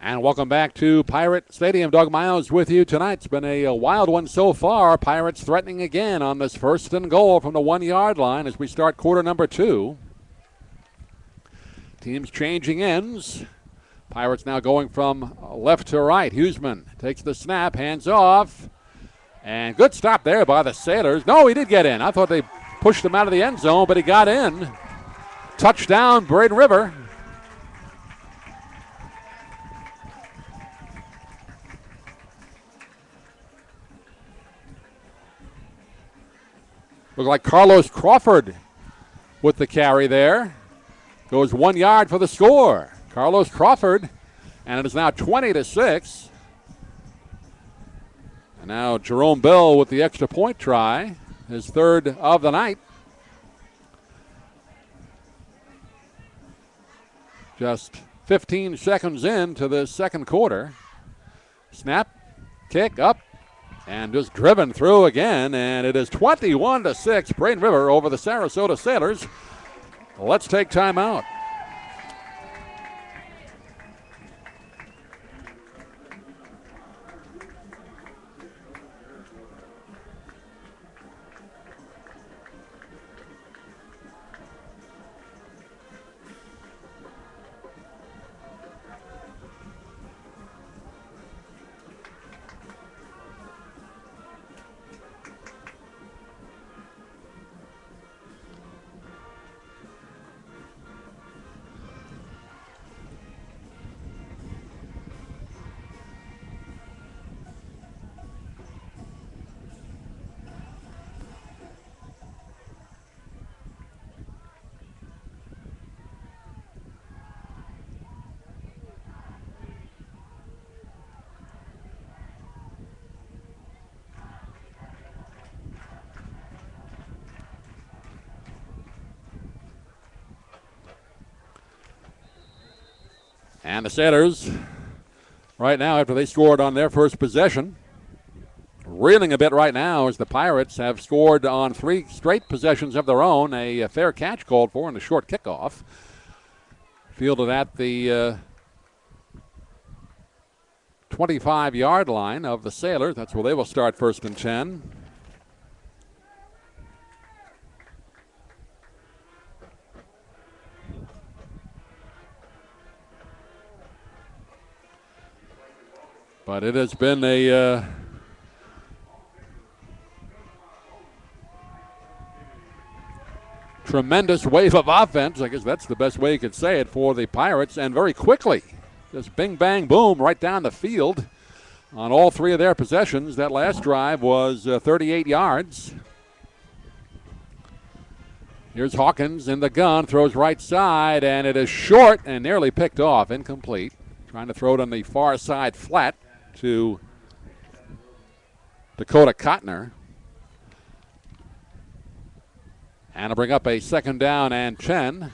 And welcome back to Pirate Stadium. Doug Miles with you tonight. It's been a wild one so far. Pirates threatening again on this 1st and goal from the 1-yard line as we start quarter number 2. Teams changing ends. Pirates now going from left to right. Huseman takes the snap, hands off. And good stop there by the Sailors. No, he did get in. I thought they pushed him out of the end zone, but he got in. Touchdown, Braden River. Looked like Carlos Crawford with the carry there. Goes 1 yard for the score. Carlos Crawford, and it is now 20-6. And now Jerome Bell with the extra point try, his third of the night. Just 15 seconds into the second quarter. Snap, kick up, and just driven through again, and it is 21-6. Braden River over the Sarasota Sailors. Let's take time out. And the Sailors, right now, after they scored on their first possession, reeling a bit right now as the Pirates have scored on 3 straight possessions of their own. A fair catch called for and a short kickoff. Fielded at the 25-yard line of the Sailors. That's where they will start 1st and 10. But it has been a tremendous wave of offense. I guess that's the best way you could say it for the Pirates. And very quickly, just bing, bang, boom, right down the field on all 3 of their possessions. That last drive was 38 yards. Here's Hawkins in the gun, throws right side, and it is short and nearly picked off, incomplete. Trying to throw it on the far side flat to Dakota Cotner. And it'll bring up a 2nd down and 10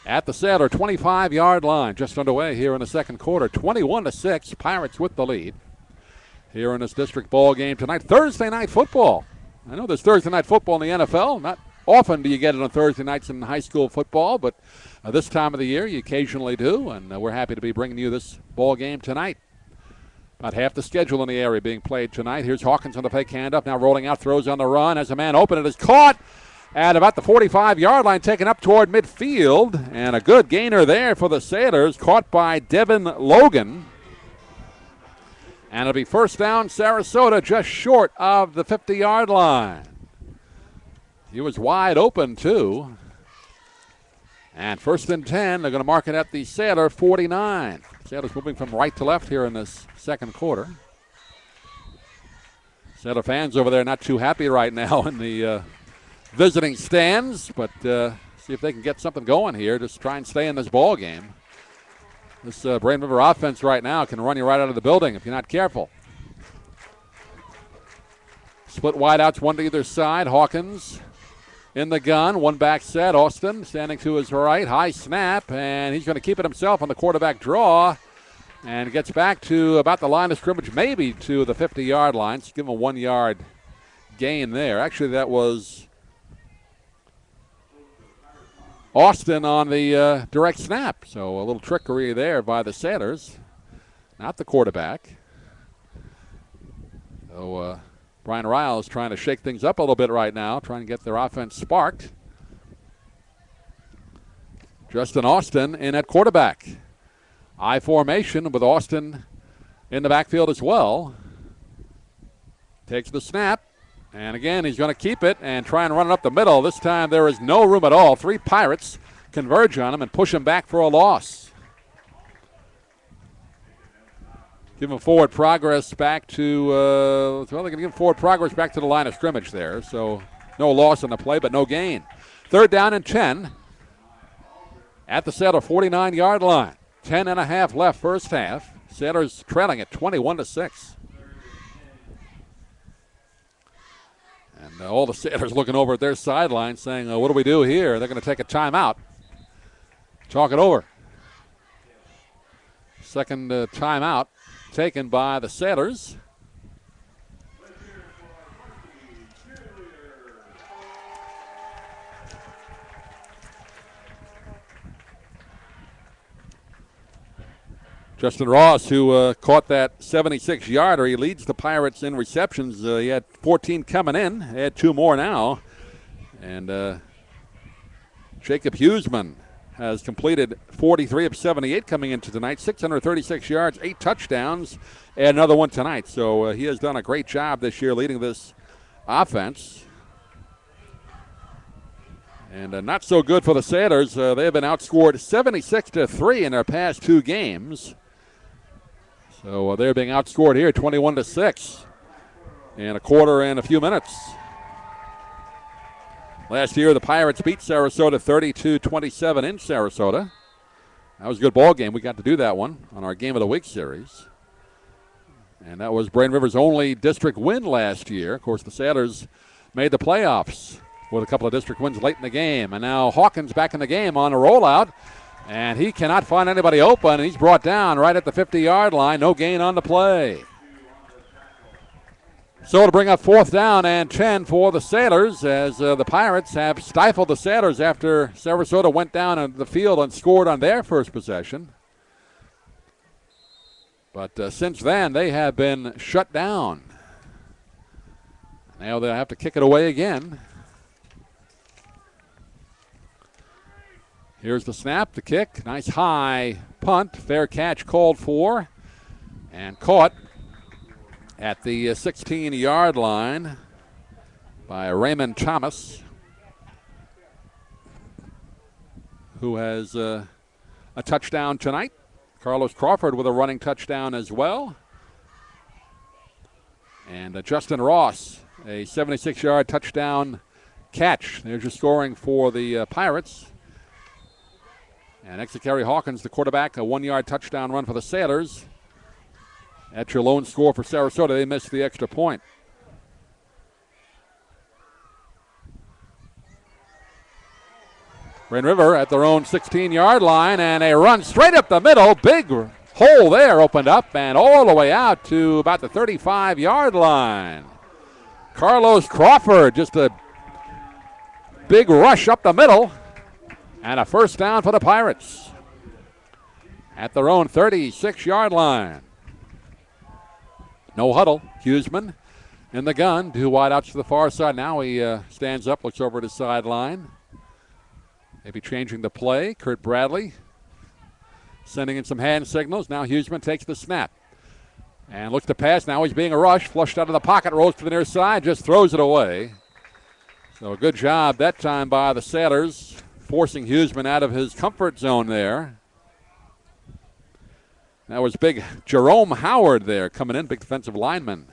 at the Sailor 25-yard line. Just underway here in the second quarter. 21-6, Pirates with the lead here in this district ball game tonight. Thursday night football. I know there's Thursday night football in the NFL. Not often do you get it on Thursday nights in high school football, but this time of the year you occasionally do, and we're happy to be bringing you this ball game tonight. About half the schedule in the area being played tonight. Here's Hawkins on the fake handoff, now rolling out, throws on the run. As a man open, it is caught at about the 45-yard line, taken up toward midfield, and a good gainer there for the Sailors, caught by Devin Logan. And it'll be 1st down, Sarasota, just short of the 50-yard line. He was wide open, too. And 1st and 10, they're going to mark it at the Sailor 49. Sailors moving from right to left here in this second quarter. Sailor fans over there not too happy right now in the visiting stands, but see if they can get something going here. Just try and stay in this ball game. This Braden River offense right now can run you right out of the building if you're not careful. Split wideouts, one to either side. Hawkins in the gun, one back set. Austin standing to his right, high snap, and he's going to keep it himself on the quarterback draw and gets back to about the line of scrimmage, maybe to the 50-yard line. So give him a 1-yard gain there. Actually, that was Austin on the direct snap, so a little trickery there by the Sailors. not the quarterback. So Brian Riles trying to shake things up a little bit right now, trying to get their offense sparked. Justin Austin in at quarterback. I formation with Austin in the backfield as well. Takes the snap, and again he's going to keep it and try and run it up the middle. This time there is no room at all. 3 Pirates converge on him and push him back for a loss. Give him forward progress back to, well, they're going to give him forward progress back to the line of scrimmage there. So no loss on the play, but no gain. 3rd down and 10 at the Sailor 49-yard line. 10.5 left first half. Sailors trailing at 21-6. And all the Sailors looking over at their sideline saying, what do we do here? They're going to take a timeout. Talk it over. Second timeout taken by the Sailors. Justin Ross, who caught that 76-yarder. He leads the Pirates in receptions. He had 14 coming in. He had 2 more now. And Jacob Huseman has completed 43 of 78 coming into tonight. 636 yards, 8 touchdowns, and another one tonight. So he has done a great job this year leading this offense. And not so good for the Sailors. They have been outscored 76-3 in their past 2 games. So they're being outscored here 21-6 in a quarter and a few minutes. Last year, the Pirates beat Sarasota 32-27 in Sarasota. That was a good ball game. We got to do that one on our Game of the Week series. And that was Braden River's only district win last year. Of course, the Sailors made the playoffs with a couple of district wins late in the game. And now Hawkins back in the game on a rollout. And he cannot find anybody open. And he's brought down right at the 50-yard line. No gain on the play. So to bring up 4th down and 10 for the Sailors as the Pirates have stifled the Sailors after Sarasota went down on the field and scored on their first possession. But since then, they have been shut down. Now they'll have to kick it away again. Here's the snap, the kick. Nice high punt. Fair catch called for and caught at the 16-yard line by Raymond Thomas, who has a touchdown tonight. Carlos Crawford with a running touchdown as well. And Justin Ross, a 76-yard touchdown catch. There's your scoring for the Pirates. And Exakari Hawkins, the quarterback, a 1-yard touchdown run for the Sailors. That's your lone score for Sarasota. They missed the extra point. Braden River at their own 16-yard line, and a run straight up the middle. Big hole there opened up and all the way out to about the 35-yard line. Carlos Crawford, just a big rush up the middle, and a first down for the Pirates at their own 36-yard line. No huddle. Huseman in the gun. 2 wideouts to the far side. Now he stands up, looks over at his sideline. Maybe changing the play. Kurt Bradley sending in some hand signals. Now Huseman takes the snap and looks to pass. Now he's being rushed. Flushed out of the pocket. Rolls to the near side. Just throws it away. So a good job that time by the Sailors, forcing Huseman out of his comfort zone there. That was big Jerome Howard there coming in, big defensive lineman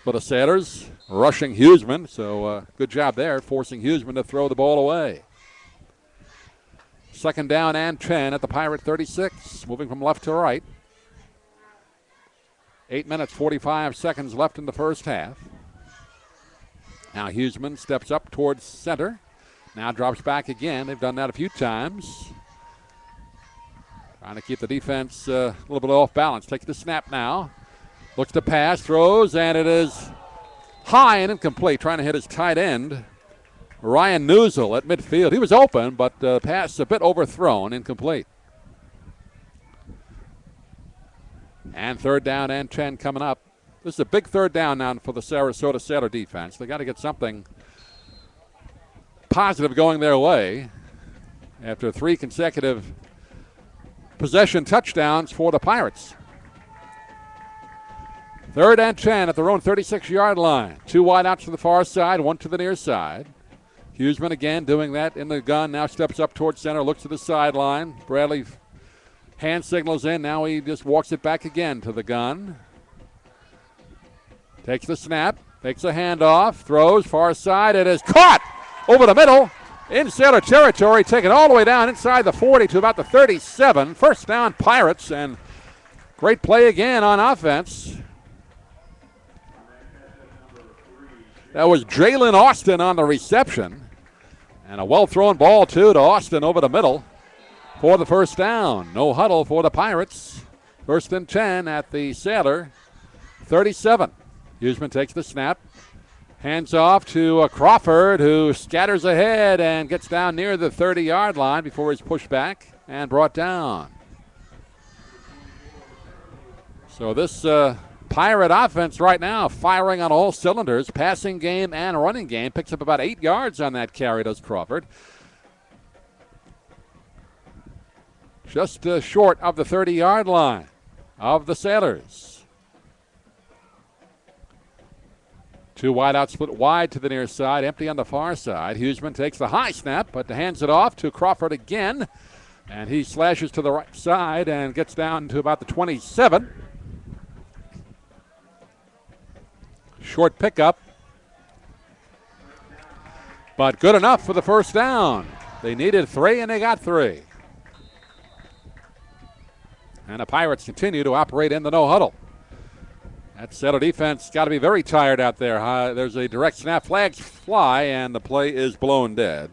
for the Sailors, rushing Huseman. So good job there, forcing Huseman to throw the ball away. 2nd down and 10 at the Pirate 36, moving from left to right. 8 minutes, 45 seconds left in the first half. Now Huseman steps up towards center. Now drops back again. They've done that a few times. Trying to keep the defense a little bit off balance. Takes the snap now. Looks to pass, throws, and it is high and incomplete. Trying to hit his tight end, Ryan Newsel, at midfield. He was open, but the pass a bit overthrown, incomplete. And third down and 10 coming up. This is a big third down now for the Sarasota Sailor defense. They got to get something positive going their way after 3 consecutive possession touchdowns for the Pirates. Third and 10 at their own 36-yard line. 2 wide outs to the far side, 1 to the near side. Huseman again doing that in the gun. Now steps up towards center, looks to the sideline. Bradley hand signals in. Now he just walks it back again to the gun. Takes the snap, takes a handoff, throws far side. It is caught over the middle in Sailor territory, taken all the way down inside the 40 to about the 37. First down, Pirates, and great play again on offense. That was Jalen Austin on the reception. And a well-thrown ball, too, to Austin over the middle for the first down. No huddle for the Pirates. First and 10 at the Sailor 37. Huseman takes the snap. Hands off to Crawford, who scatters ahead and gets down near the 30-yard line before he's pushed back and brought down. So this Pirate offense right now firing on all cylinders. Passing game and running game. Picks up about 8 yards on that carry, does Crawford. Just short of the 30-yard line of the Sailors. 2 wide out, split wide to the near side, empty on the far side. Huseman takes the high snap, but hands it off to Crawford again. And he slashes to the right side and gets down to about the 27. Short pickup, but good enough for the first down. They needed 3, and they got 3. And the Pirates continue to operate in the no huddle. That Sailor defense got to be very tired out there. There's a direct snap, flags fly, and the play is blown dead.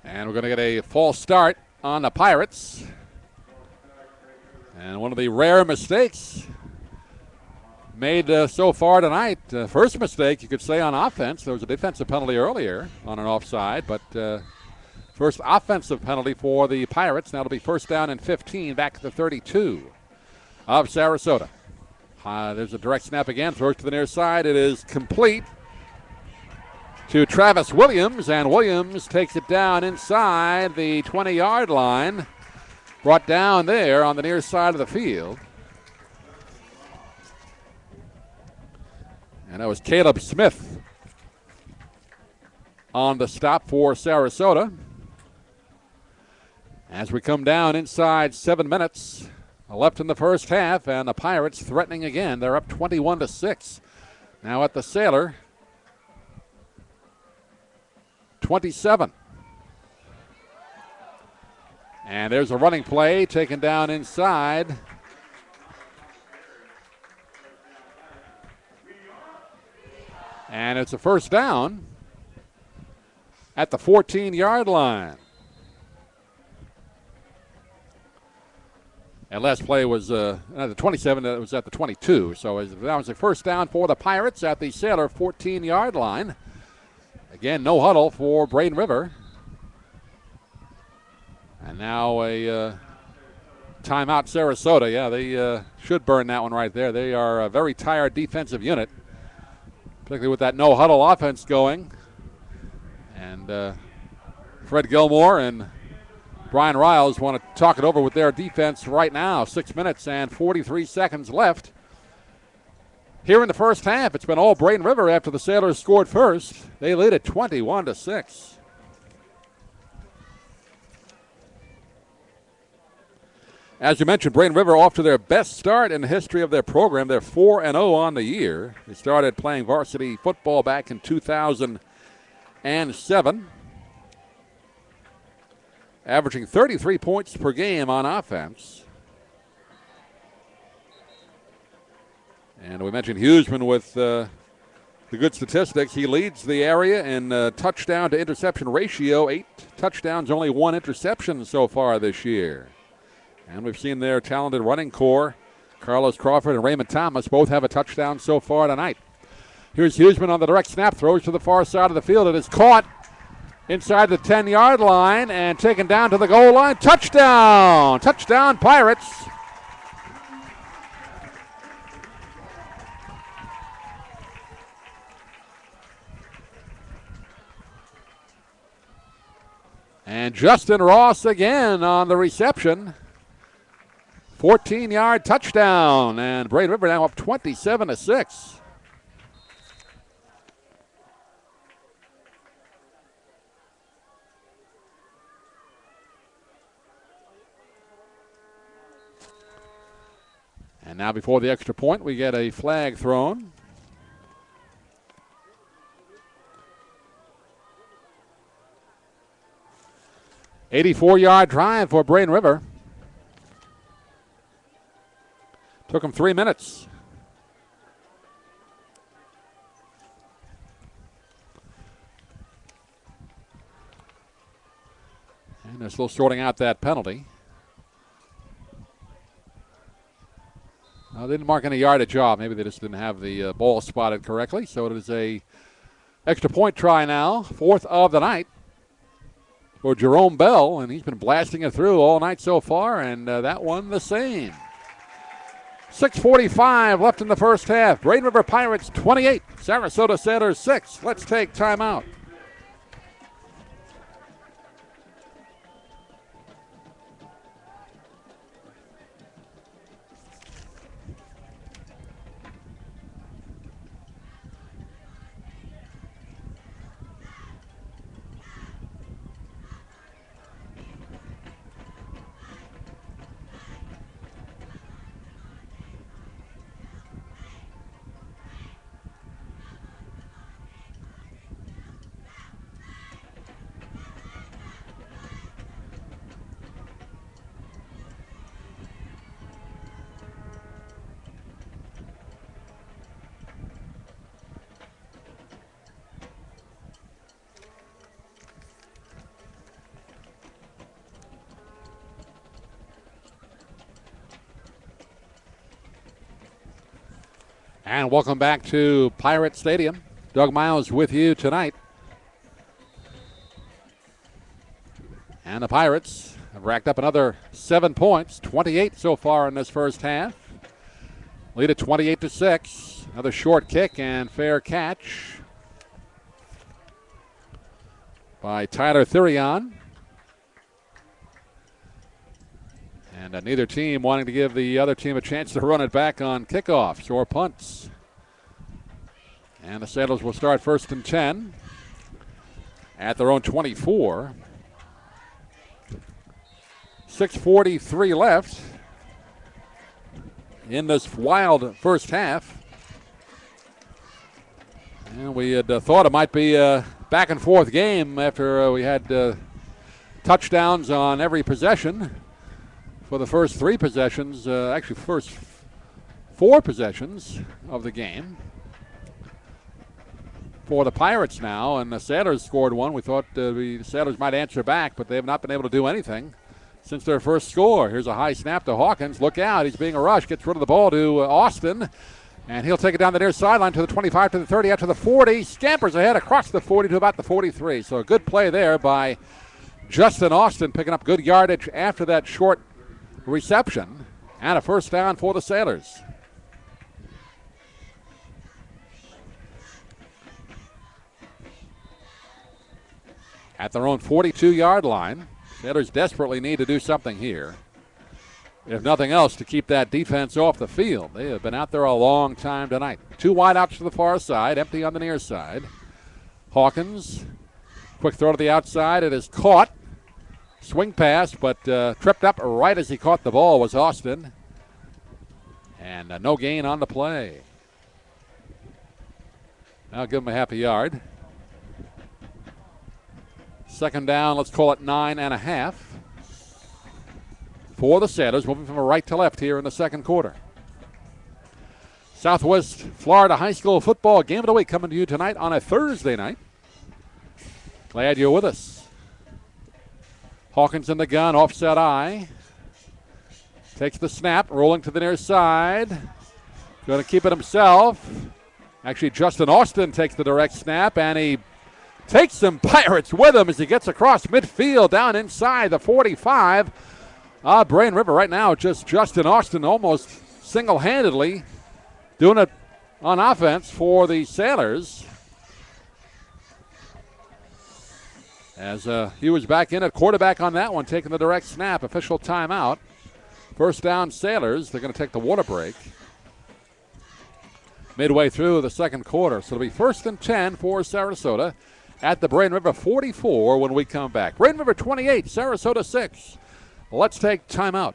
And we're going to get a false start on the Pirates. And one of the rare mistakes made so far tonight. First mistake, you could say, on offense. There was a defensive penalty earlier on an offside, but first offensive penalty for the Pirates. Now it'll be first down and 15 back at the 32 of Sarasota. There's a direct snap again. Throws to the near side. It is complete to Travis Williams, and Williams takes it down inside the 20-yard line. Brought down there on the near side of the field. And that was Caleb Smith on the stop for Sarasota. As we come down inside 7 minutes left in the first half, and the Pirates threatening again. They're up 21-6. Now at the Sailor 27. And there's a running play taken down inside. And it's a first down at the 14-yard line. And last play was the 27, it was at the 22. So that was a first down for the Pirates at the Sailor 14-yard line. Again, no huddle for Braden River. And now a timeout Sarasota. Yeah, they should burn that one right there. They are a very tired defensive unit, particularly with that no huddle offense going. And Fred Gilmore and Brian Riles want to talk it over with their defense right now. 6 minutes and 43 seconds left here in the first half. It's been all Braden River after the Sailors scored first. They lead at 21-6. As you mentioned, Braden River off to their best start in the history of their program. They're 4-0 on the year. They started playing varsity football back in 2007. Averaging 33 points per game on offense. And we mentioned Huseman with the good statistics. He leads the area in touchdown to interception ratio. 8 touchdowns, only 1 interception so far this year. And we've seen their talented running core. Carlos Crawford and Raymond Thomas both have a touchdown so far tonight. Here's Huseman on the direct snap, throws to the far side of the field. It is caught inside the 10-yard line and taken down to the goal line. Touchdown! Touchdown, Pirates. And Justin Ross again on the reception. 14-yard touchdown, and Braden River now up 27-6. And now before the extra point, we get a flag thrown. "84-yard drive for Braden River. Took him 3 minutes. And they're still sorting out that penalty. They didn't mark any yardage off. Maybe they just didn't have the ball spotted correctly. So it is a extra point try now, 4th of the night for Jerome Bell, and he's been blasting it through all night so far, and that one the same. 6:45 left in the first half. Braden River Pirates 28, Sarasota Sailors 6. Let's take timeout. And welcome back to Pirate Stadium. Doug Miles with you tonight. And the Pirates have racked up another 7 points, 28 so far in this first half. Lead at 28-6. Another short kick and fair catch by Tyler Thurion. And neither team wanting to give the other team a chance to run it back on kickoffs or punts. And the Sailors will start 1st and 10 at their own 24. 6:43 left in this wild first half. And we had thought it might be a back and forth game after we had touchdowns on every possession. For the first 3 possessions, actually first 4 possessions of the game for the Pirates now, and the Sailors scored one. We thought the Sailors might answer back, but they have not been able to do anything since their first score. Here's a high snap to Hawkins. Look out, he's being rushed. Gets rid of the ball to Austin, and he'll take it down the near sideline to the 25, to the 30, out to the 40. Scampers ahead across the 40 to about the 43. So a good play there by Justin Austin, picking up good yardage after that short reception, and a first down for the Sailors. At their own 42-yard line, Sailors desperately need to do something here. If nothing else, to keep that defense off the field. They have been out there a long time tonight. 2 wideouts to the far side, empty on the near side. Hawkins, quick throw to the outside. It is caught. Swing pass, but tripped up right as he caught the ball was Austin. And no gain on the play. I'll give him a half a yard. Second down, let's call it 9.5 for the Sailors, moving from right to left here in the second quarter. Southwest Florida High School football game of the week coming to you tonight on a Thursday night. Glad you're with us. Hawkins in the gun, offset eye. Takes the snap, rolling to the near side. Going to keep it himself. Actually, Justin Austin takes the direct snap, and he takes some Pirates with him as he gets across midfield down inside the 45. Braden River right now, just Justin Austin almost single-handedly doing it on offense for the Sailors. As he was back in at quarterback on that one, taking the direct snap. Official timeout. First down, Sailors. They're going to take the water break midway through the second quarter. So it'll be 1st and 10 for Sarasota at the Braden River 44 when we come back. Braden River 28, Sarasota 6. Let's take timeout.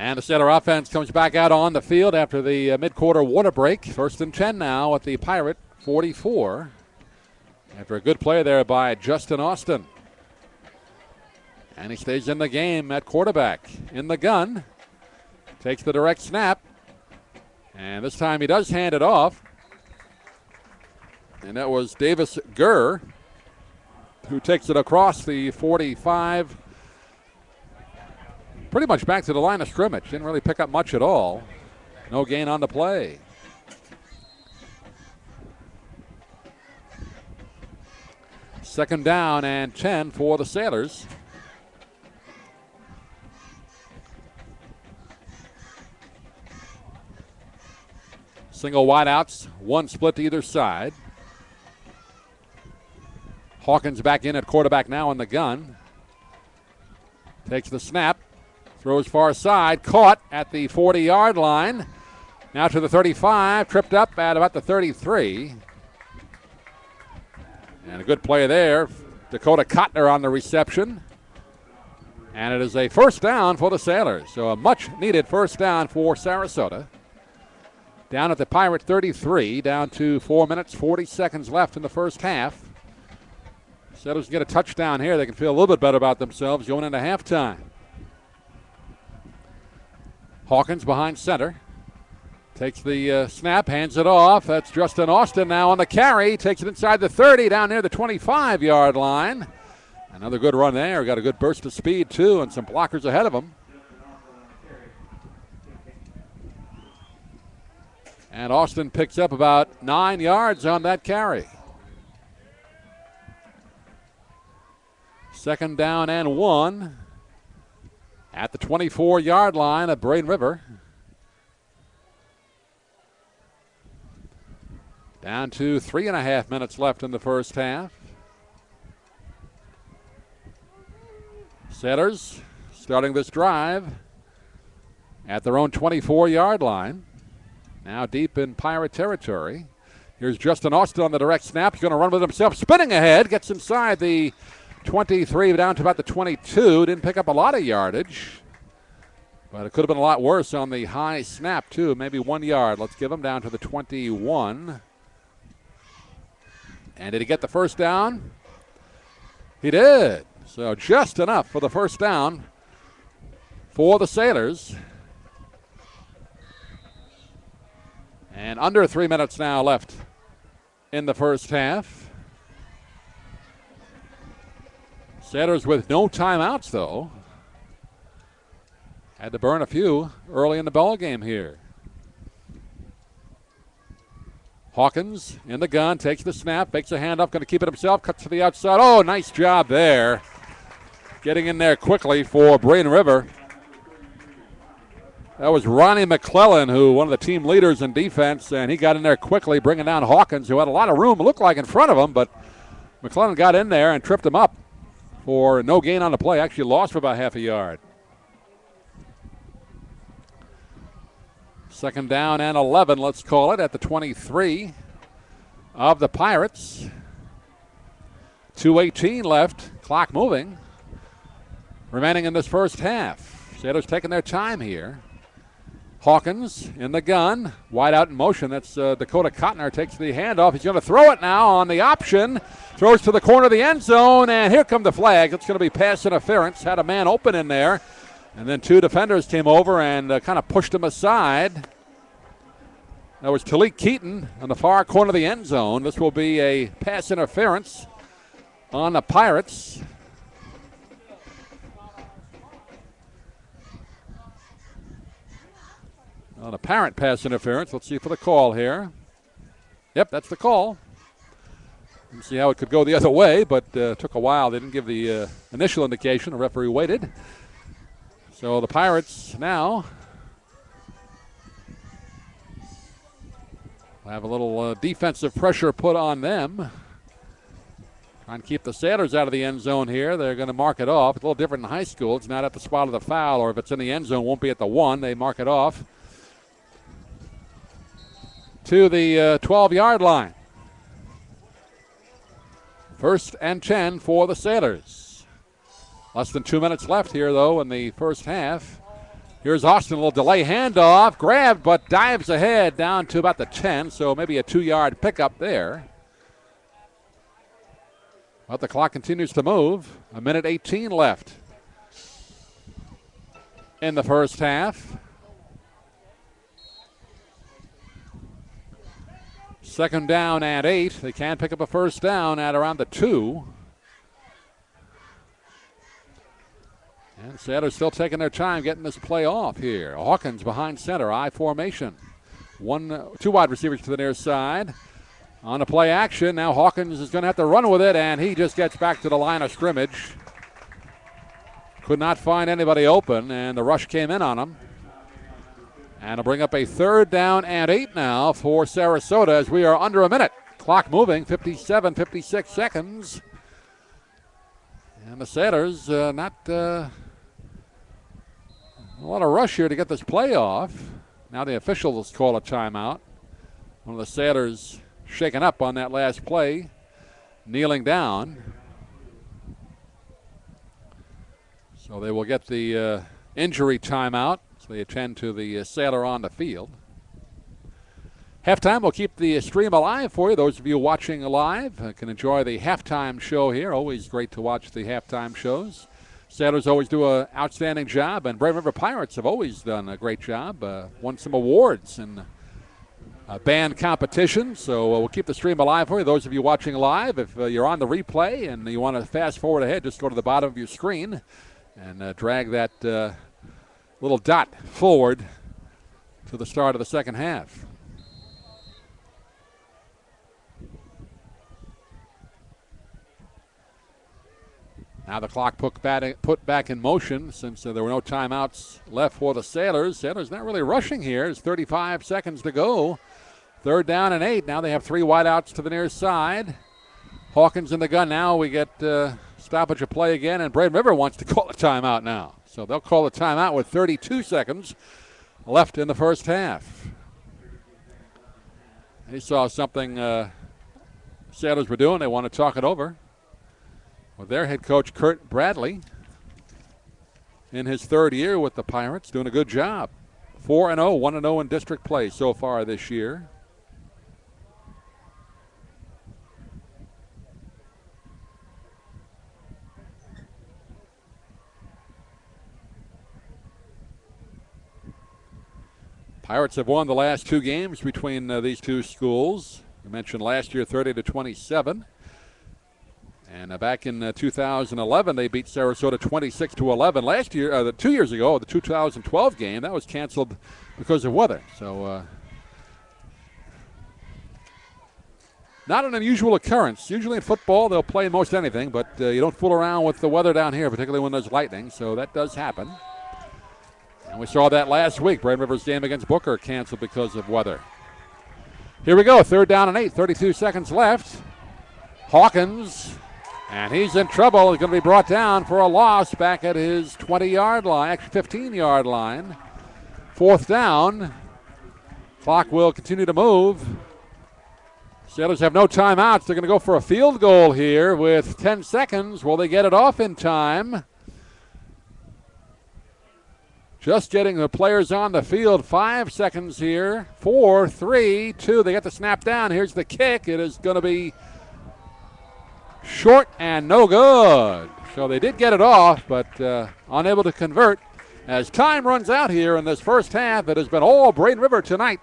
And the Sailor offense comes back out on the field after the mid-quarter water break. 1st and 10 now at the Pirate 44. After a good play there by Justin Austin. And he stays in the game at quarterback. In the gun. Takes the direct snap. And this time he does hand it off. And that was Davis Gurr, who takes it across the 45. Pretty much back to the line of scrimmage. Didn't really pick up much at all. No gain on the play. Second down and 10 for the Sailors. Single wideouts, one split to either side. Hawkins back in at quarterback now in the gun. Takes the snap. Throws far side, caught at the 40-yard line. Now to the 35, tripped up at about the 33. And a good play there. Dakota Kotner on the reception. And it is a first down for the Sailors. So a much-needed first down for Sarasota. Down at the Pirate 33, down to 4 minutes, 40 seconds left in the first half. Sailors can get a touchdown here. They can feel a little bit better about themselves going into halftime. Hawkins behind center. Takes the snap, hands it off. That's Justin Austin now on the carry. Takes it inside the 30, down near the 25-yard line. Another good run there. Got a good burst of speed, too, and some blockers ahead of him. And Austin picks up about 9 yards on that carry. Second down and 1. At the 24-yard line of Braden River. Down to 3.5 minutes left in the first half. Sailors starting this drive at their own 24-yard line. Now deep in Pirate territory. Here's Justin Austin on the direct snap. He's going to run with himself, spinning ahead. Gets inside the 23 down to about the 22. Didn't pick up a lot of yardage, but it could have been a lot worse on the high snap too. Maybe 1 yard. Let's give him down to the 21. And did he get the first down? He did. So just enough for the first down for the Sailors. And under 3 minutes now left in the first half. Sailors with no timeouts, though. Had to burn a few early in the ball game here. Hawkins in the gun, takes the snap, fakes a handoff, going to keep it himself, cuts to the outside. Oh, nice job there. Getting in there quickly for Braden River. That was Ronnie McClellan, who one of the team leaders in defense, and he got in there quickly, bringing down Hawkins, who had a lot of room, looked like in front of him, but McClellan got in there and tripped him up for no gain on the play. Actually lost for about half a yard. Second down and 11, let's call it, at the 23 of the Pirates. 2:18 left, clock moving. Remaining in this first half. Sailors taking their time here. Hawkins in the gun, wide out in motion. That's Dakota Cotner takes the handoff. He's going to throw it now on the option. Throws to the corner of the end zone, and here come the flags. It's going to be pass interference. Had a man open in there, and then two defenders came over and kind of pushed him aside. That was Talik Keaton on the far corner of the end zone. This will be a pass interference on the Pirates. An apparent pass interference. Let's see for the call here. Yep, that's the call. Didn't see how it could go the other way, but took a while. They didn't give the initial indication. The referee waited. So the Pirates now have a little defensive pressure put on them. Trying to keep the Sailors out of the end zone here. They're going to mark it off. It's a little different in high school. It's not at the spot of the foul, or if it's in the end zone, won't be at the 1. They mark it off to the 12-yard line. 1st and 10 for the Sailors. Less than 2 minutes left here, though, in the first half. Here's Austin, a little delay handoff. Grabbed, but dives ahead down to about the 10, so maybe a 2-yard pickup there. But the clock continues to move. 1:18 left in the first half. 2nd down and 8. They can pick up a first down at around the 2. And Sailors still taking their time getting this play off here. Hawkins behind center, I formation. 2 wide receivers to the near side. On the play action, now Hawkins is going to have to run with it, and he just gets back to the line of scrimmage. Could not find anybody open, and the rush came in on him. And it'll bring up a 3rd down and 8 now for Sarasota as we are under a minute. Clock moving, 56 seconds. And the Sailors not a lot of rush here to get this play off. Now the officials call a timeout. One of the Sailors shaken up on that last play, kneeling down. So they will get the injury timeout. So they attend to the Sailor on the field. Halftime, we'll keep the stream alive for you. Those of you watching live can enjoy the halftime show here. Always great to watch the halftime shows. Sailors always do an outstanding job, and Braden River Pirates have always done a great job. Won some awards in band competition, so we'll keep the stream alive for you. Those of you watching live, if you're on the replay and you want to fast forward ahead, just go to the bottom of your screen and drag that little dot forward to the start of the second half. Now the clock put back in motion since there were no timeouts left for the Sailors. Sailors not really rushing here. There's 35 seconds to go. 3rd down and 8. Now they have 3 wideouts to the near side. Hawkins in the gun now. We get stoppage of play again, and Braden River wants to call a timeout now. So they'll call a timeout with 32 seconds left in the first half. They saw something Sailors were doing. They want to talk it over with their head coach, Kurt Bradley, in his 3rd year with the Pirates, doing a good job. 4-0, 1-0 in district play so far this year. Pirates have won the last 2 games between these 2 schools. I mentioned last year 30-27. And back in 2011, they beat Sarasota 26-11. Last year, 2 years ago, the 2012 game, that was canceled because of weather. So not an unusual occurrence. Usually in football, they'll play most anything, but you don't fool around with the weather down here, particularly when there's lightning. So that does happen. And we saw that last week. Braden River's game against Booker canceled because of weather. Here we go, 3rd down and 8, 32 seconds left. Hawkins, and he's in trouble. He's going to be brought down for a loss back at his 20-yard line, actually 15-yard line. 4th down. Clock will continue to move. Sailors have no timeouts. They're going to go for a field goal here with 10 seconds. Will they get it off in time? Just getting the players on the field. 5 seconds here. 4, 3, 2. They get the snap down. Here's the kick. It is going to be short and no good. So they did get it off, but unable to convert. As time runs out here in this first half, it has been all Braden River tonight.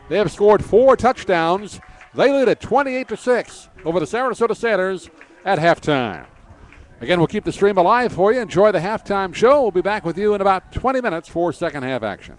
They have scored 4 touchdowns. They lead at 28-6 over the Sarasota Sailors at halftime. Again, we'll keep the stream alive for you. Enjoy the halftime show. We'll be back with you in about 20 minutes for second half action.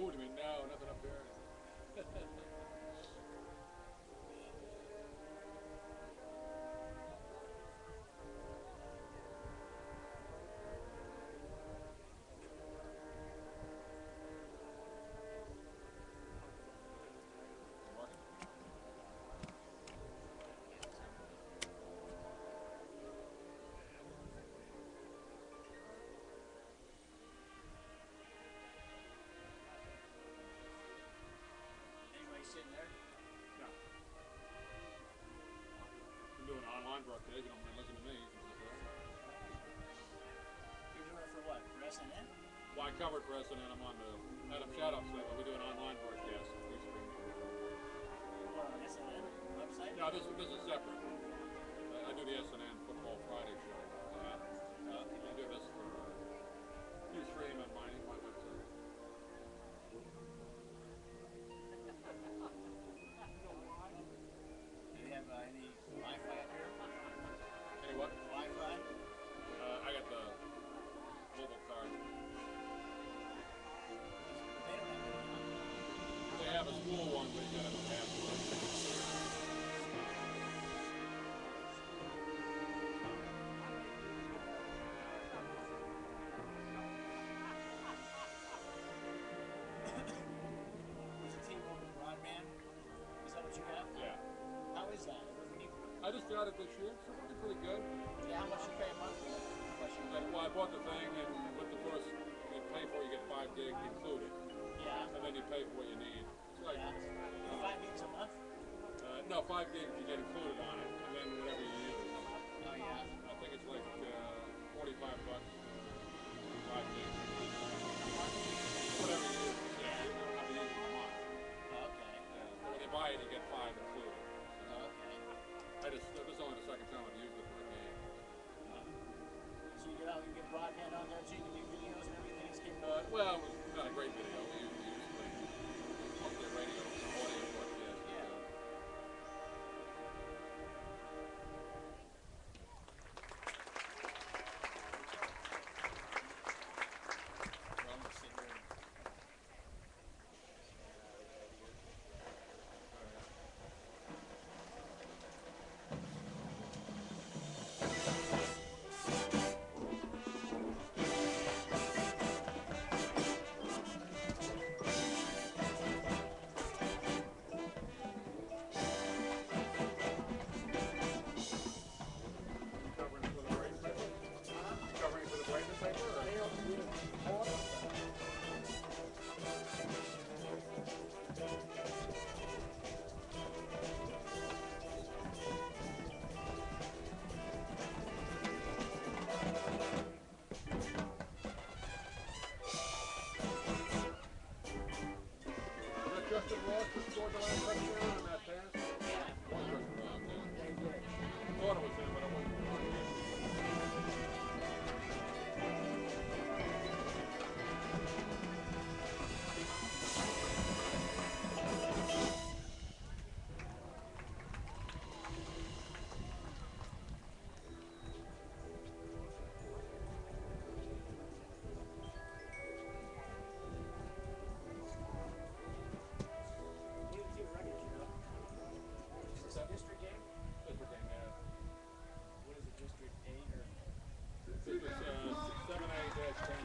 moved me. No, nothing up there. Sitting there? No. I'm doing an online broadcast. You don't mind listening to me. You're doing it for what? For SNN? Well, I covered for SNN. I'm on the Adam Shadow set, but we do an online broadcast. What, on SNN website? No, this is separate. I do the SNN Football Friday show. I do this for Ustream and my website. Do you have any Wi-Fi up here? Any what? Wi-Fi? I got the mobile card. They don't have any. They have a school one, but you gotta have a password. I just got it this year. It's working pretty good. Yeah, how much you pay a month? Well, I bought the thing, and with the first, you pay for it, you get 5 gig included. Yeah. And then you pay for what you need. It's like 5 gigs a month? No, 5 gigs you get included on it, and then whatever you use. Oh yeah. I think it's like $45. 5 gigs. Whatever you use. Yeah, you don't have to use it a month. Okay. Yeah. So when you buy it, you get 5 included. This is only the second time I've used it for a game. So you get broadband on there too, you can do videos and everything? Well, it's not a great video. We usually mostly radio, audio broadcast. Yeah. Well, I'm going to sit here and... Justin Ross just scored the last touchdown on that pass. Yeah. One Justin Ross, yeah. Very good. I thought it was him, but it wasn't. District game? District game, yeah. What is it, District 8 or? This is 7A-10.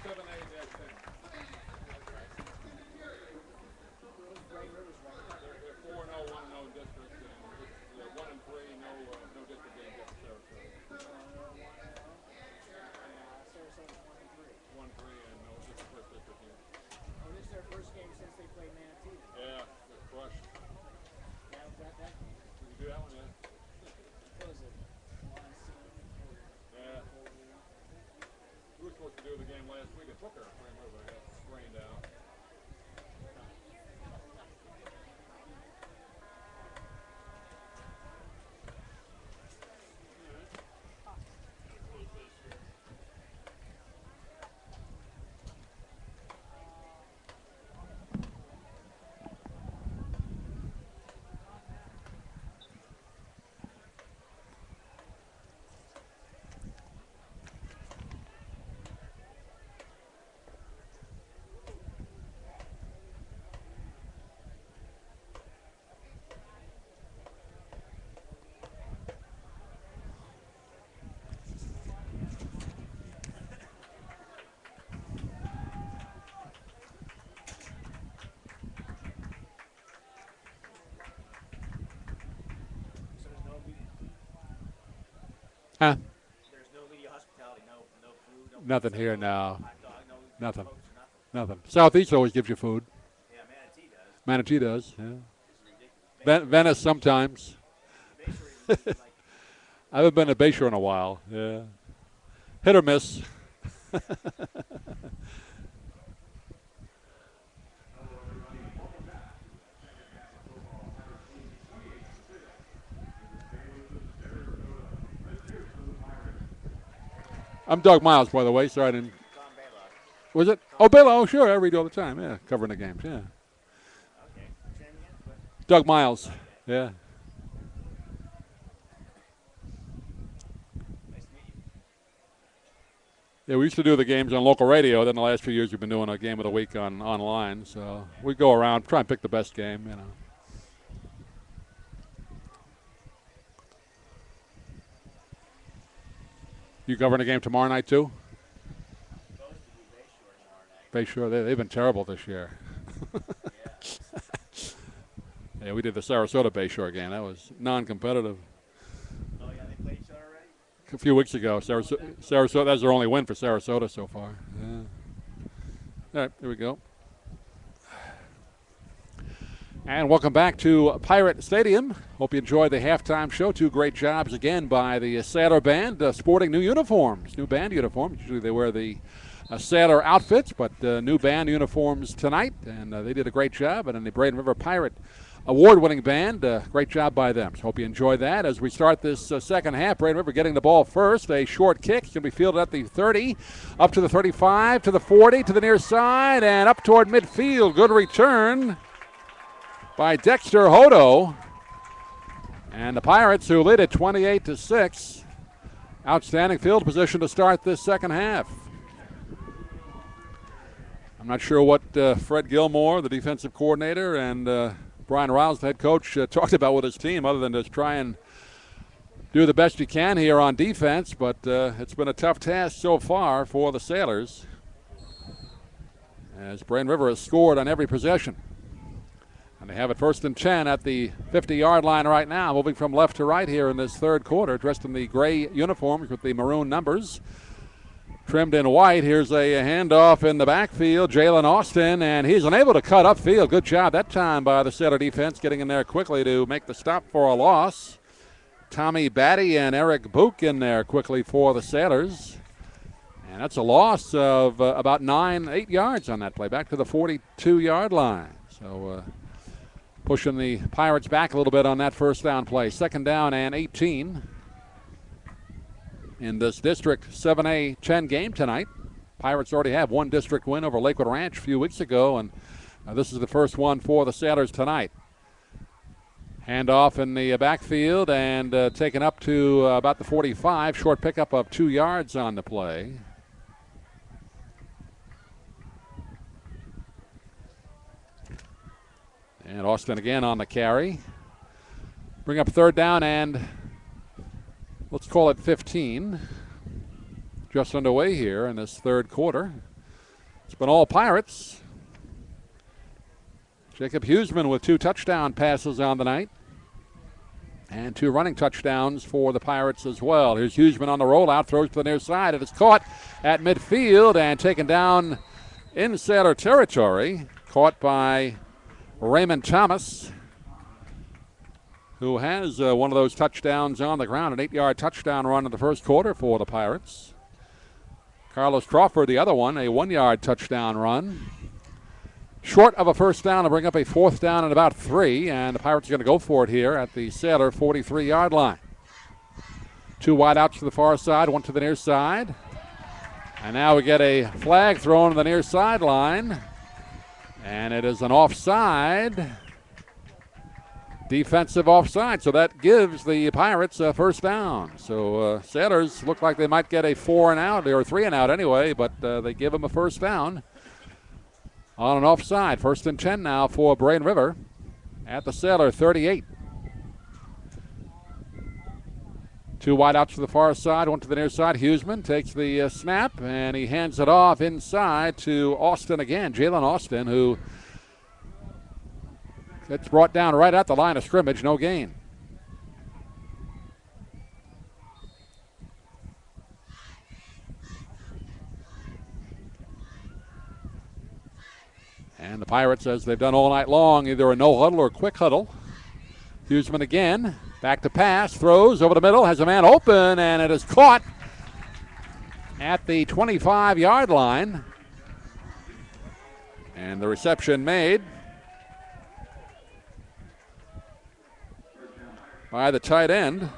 7A-10. Great Rivers record. They're 4-0, 1-0 district, and 1-3, no district games at Sarasota. Sarasota's 1-3. 1-3, and no, this is the first district game. Oh, this is their first game since they played Manatee. Yeah, they're crushed. Yeah, was that? Did you do that one, yeah? What was it? Yeah. We were supposed to do the game last week at Booker, but I got sprained out. Huh? There's no media hospitality, no food, no Nothing pizza, here, no no. hot dog, no Nothing. Cokes or nothing. Nothing. Southeast always gives you food. Yeah, Manatee does. Manatee does, yeah. This is ridiculous. Venice sometimes. Bayshore even uses like I haven't been to Bayshore in a while, yeah. Hit or miss. I'm Doug Miles, by the way. Sorry I didn't. Tom Baylock. Was it? Oh, Bill. Oh, sure. I read all the time. Yeah, covering the games. Yeah. Okay. What's your name again? What? Doug Miles. Yeah. Nice to meet you. Yeah, we used to do the games on local radio. Then the last few years we've been doing a game of the week online. So we go around, try and pick the best game, you know. You covering the game tomorrow night too? Supposed to do Bayshore tomorrow night. Bayshore, they've been terrible this year. Yeah. Yeah, we did the Sarasota Bayshore game. That was non-competitive. Oh yeah, they played each other already? A few weeks ago, Sarasota, that's their only win for Sarasota so far. Yeah. All right, here we go. And welcome back to Pirate Stadium. Hope you enjoyed the halftime show. Two great jobs again by the Sailor Band, sporting new uniforms, new band uniforms. Usually they wear the Sailor outfits, but new band uniforms tonight, and they did a great job. And then the Braden River Pirate award-winning band, great job by them. So hope you enjoy that as we start this second half. Braden River getting the ball first. A short kick can be fielded at the 30, up to the 35, to the 40, to the near side, and up toward midfield. Good return by Dexter Hodo. And the Pirates, who lead it 28-6. Outstanding field position to start this second half. I'm not sure what Fred Gilmore, the defensive coordinator, and Brian Rouse, the head coach, talked about with his team, other than just try and do the best you can here on defense. But it's been a tough task so far for the Sailors, as Braden River has scored on every possession. And they have it 1st and 10 at the 50-yard line right now, moving from left to right here in this third quarter, dressed in the gray uniforms with the maroon numbers, trimmed in white. Here's a handoff in the backfield. Jalen Austin, and he's unable to cut upfield. Good job that time by the Sailor defense, getting in there quickly to make the stop for a loss. Tommy Batty and Eric Book in there quickly for the Sailors. And that's a loss of about 8 yards on that play, back to the 42-yard line. So pushing the Pirates back a little bit on that first down play. 2nd down and 18 in this District 7A 10 game tonight. Pirates already have one district win over Lakewood Ranch a few weeks ago, and this is the first one for the Sailors tonight. Handoff in the backfield and taken up to about the 45. Short pickup of 2 yards on the play. And Austin again on the carry. Bring up 3rd down and let's call it 15. Just underway here in this third quarter. It's been all Pirates. Jacob Huseman with 2 touchdown passes on the night. And 2 running touchdowns for the Pirates as well. Here's Huseman on the rollout, throws to the near side. It is caught at midfield and taken down in Sailor territory. Caught by Raymond Thomas, who has one of those touchdowns on the ground, an 8-yard touchdown run in the first quarter for the Pirates. Carlos Crawford, the other one, a 1-yard touchdown run. Short of a first down to bring up a 4th down and about 3, and the Pirates are going to go for it here at the Sailor 43-yard line. 2 wide outs to the far side, 1 to the near side. And now we get a flag thrown on the near sideline. And it is an offside, defensive offside. So that gives the Pirates a first down. So Sailors look like they might get a 4 and out, or 3 and out anyway, but they give them a first down on an offside. 1st and 10 now for Braden River at the Sailor 38. 2 wide outs to the far side, 1 to the near side. Huseman takes the snap, and he hands it off inside to Austin again. Jalen Austin, who gets brought down right at the line of scrimmage, no gain. And the Pirates, as they've done all night long, either a no huddle or a quick huddle. Huseman again, back to pass, throws over the middle, has a man open, and it is caught at the 25-yard line. And the reception made by the tight end.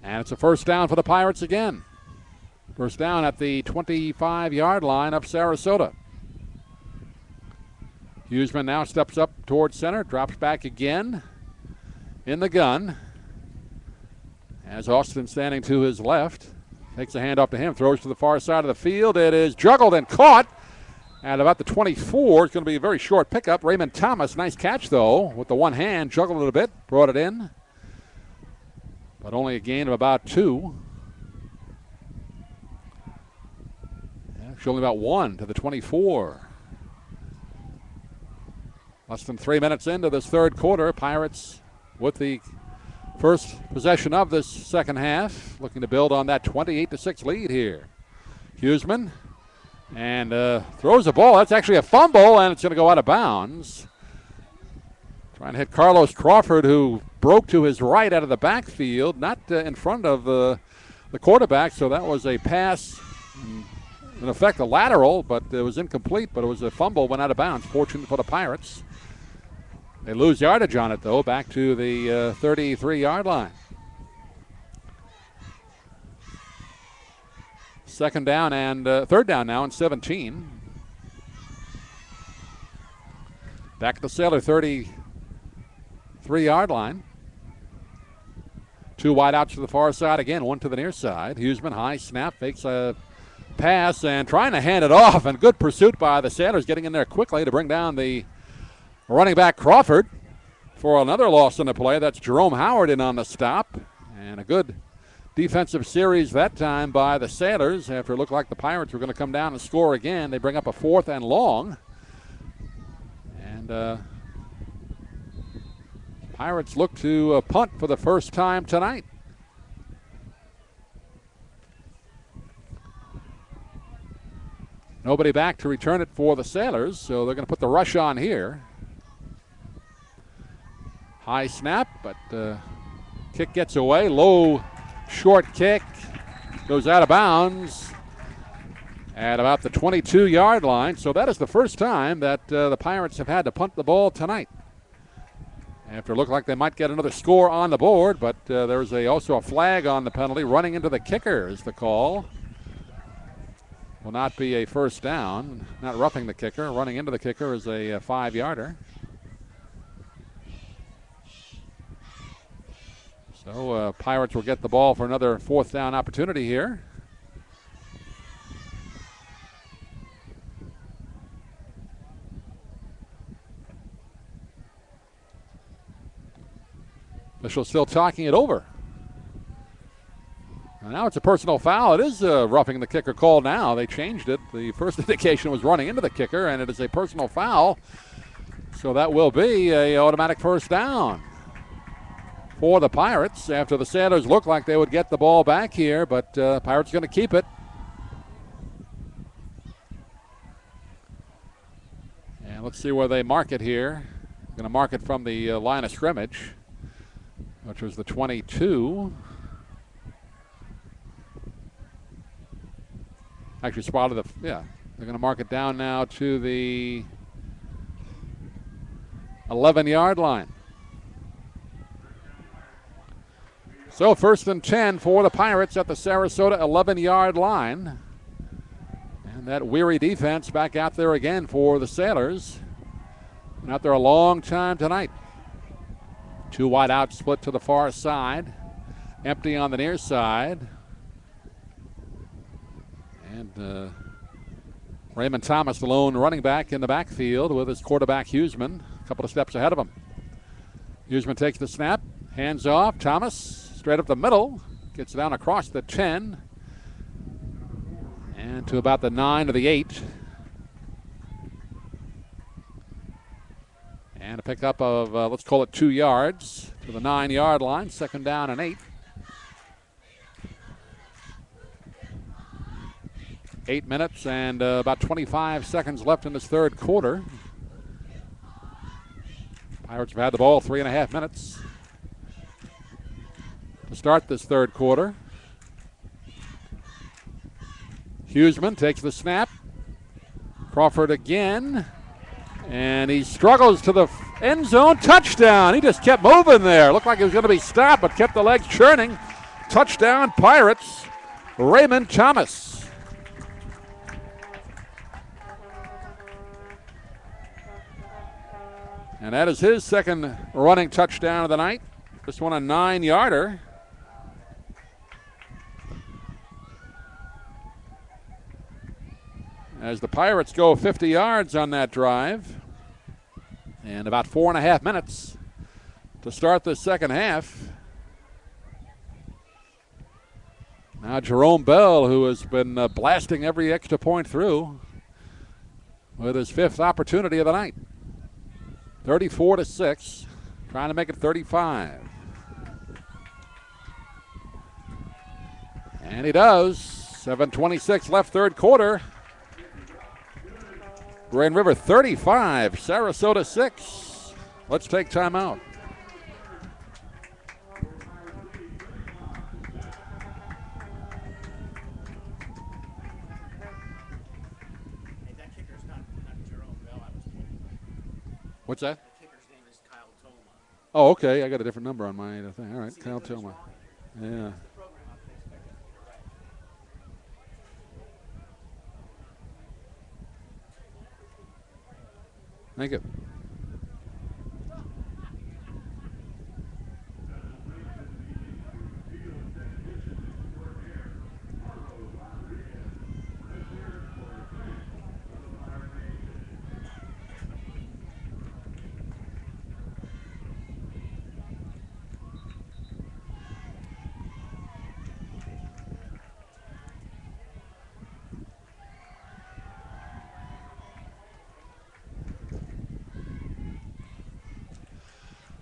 And it's a first down for the Pirates again. First down at the 25-yard line of Sarasota. Huseman now steps up towards center, drops back again in the gun. As Austin standing to his left, takes a handoff to him, throws to the far side of the field. It is juggled and caught at about the 24. It's going to be a very short pickup. Raymond Thomas, nice catch though, with the one hand, juggled it a bit, brought it in. But only a gain of about 2. Actually only about 1 to the 24. Less than 3 minutes into this third quarter. Pirates with the first possession of this second half, looking to build on that 28-6 lead here. Huseman and throws the ball. That's actually a fumble, and it's going to go out of bounds. Trying to hit Carlos Crawford, who broke to his right out of the backfield, not in front of the quarterback. So that was a pass, in effect a lateral, but it was incomplete. But it was a fumble, went out of bounds. Fortunate for the Pirates. They lose yardage on it, though, back to the 33-yard line. Second down and third down now and 17. Back at the Sailor 33-yard line. 2 wide outs to the far side again, 1 to the near side. Huseman, high snap, fakes a pass and trying to hand it off, and good pursuit by the Sailors, getting in there quickly to bring down the running back Crawford for another loss in the play. That's Jerome Howard in on the stop. And a good defensive series that time by the Sailors. After it looked like the Pirates were going to come down and score again, they bring up a 4th and long. And Pirates look to punt for the first time tonight. Nobody back to return it for the Sailors, so they're going to put the rush on here. High snap, but kick gets away. Low, short kick goes out of bounds at about the 22-yard line. So that is the first time that the Pirates have had to punt the ball tonight. After it looked like they might get another score on the board, but there's also a flag on the penalty. Running into the kicker is the call. Will not be a first down. Not roughing the kicker. Running into the kicker is a 5-yarder. So Pirates will get the ball for another 4th down opportunity here. Official still talking it over. Now it's a personal foul. It is roughing the kicker call now. They changed it. The first indication was running into the kicker, and it is a personal foul. So that will be an automatic first down for the Pirates after the Sailors looked like they would get the ball back here, but Pirates going to keep it. And let's see where they mark it here. Going to mark it from the line of scrimmage, which was the 22. Actually spotted they're going to mark it down now to the 11-yard line. So 1st and 10 for the Pirates at the Sarasota 11-yard line. And that weary defense back out there again for the Sailors. Been out there a long time tonight. 2 wide out, split to the far side. Empty on the near side. And Raymond Thomas, the lone running back in the backfield with his quarterback Huseman, a couple of steps ahead of him. Huseman takes the snap, hands off. Thomas straight up the middle, gets down across the 10 and to about the 9 or the 8. And a pickup of, let's call it 2 yards to the 9-yard line, 2nd down and 8. 8 minutes and about 25 seconds left in this third quarter. Pirates have had the ball 3.5 minutes to start this third quarter. Huseman takes the snap. Crawford again. And he struggles to the end zone. Touchdown. He just kept moving there. Looked like he was going to be stopped, but kept the legs churning. Touchdown, Pirates. Raymond Thomas. And that is his second running touchdown of the night. This one a 9-yarder. As the Pirates go 50 yards on that drive. And about 4.5 minutes to start the second half. Now Jerome Bell, who has been blasting every extra point through, with his 5th opportunity of the night. 34-6, trying to make it 35. And he does. 7:26 left third quarter. Braden River 35, Sarasota 6. Let's take time out. Hey, that kicker's not Jerome Bell. I was kidding. What's that? The kicker's name is Kyle Toma. Oh, okay. I got a different number on my thing. All right, Kyle Tillman. Yeah. Thank you.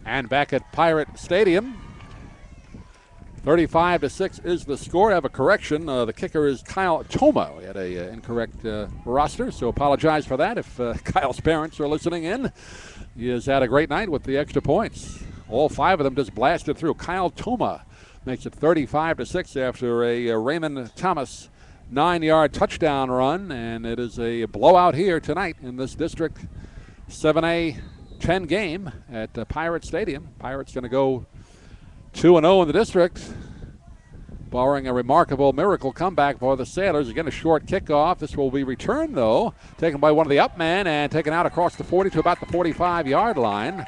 And back at Pirate Stadium, 35-6 is the score. I have a correction. The kicker is Kyle Toma. We had a incorrect roster, so apologize for that if Kyle's parents are listening in. He has had a great night with the extra points. All 5 of them just blasted through. Kyle Toma makes it 35-6 after a Raymond Thomas 9-yard touchdown run, and it is a blowout here tonight in this District 7A 10 game at Pirate Stadium. Pirates going to go 2-0 in the district, barring a remarkable miracle comeback for the Sailors. Again, a short kickoff. This will be returned, though, taken by one of the up men and taken out across the 40 to about the 45-yard line.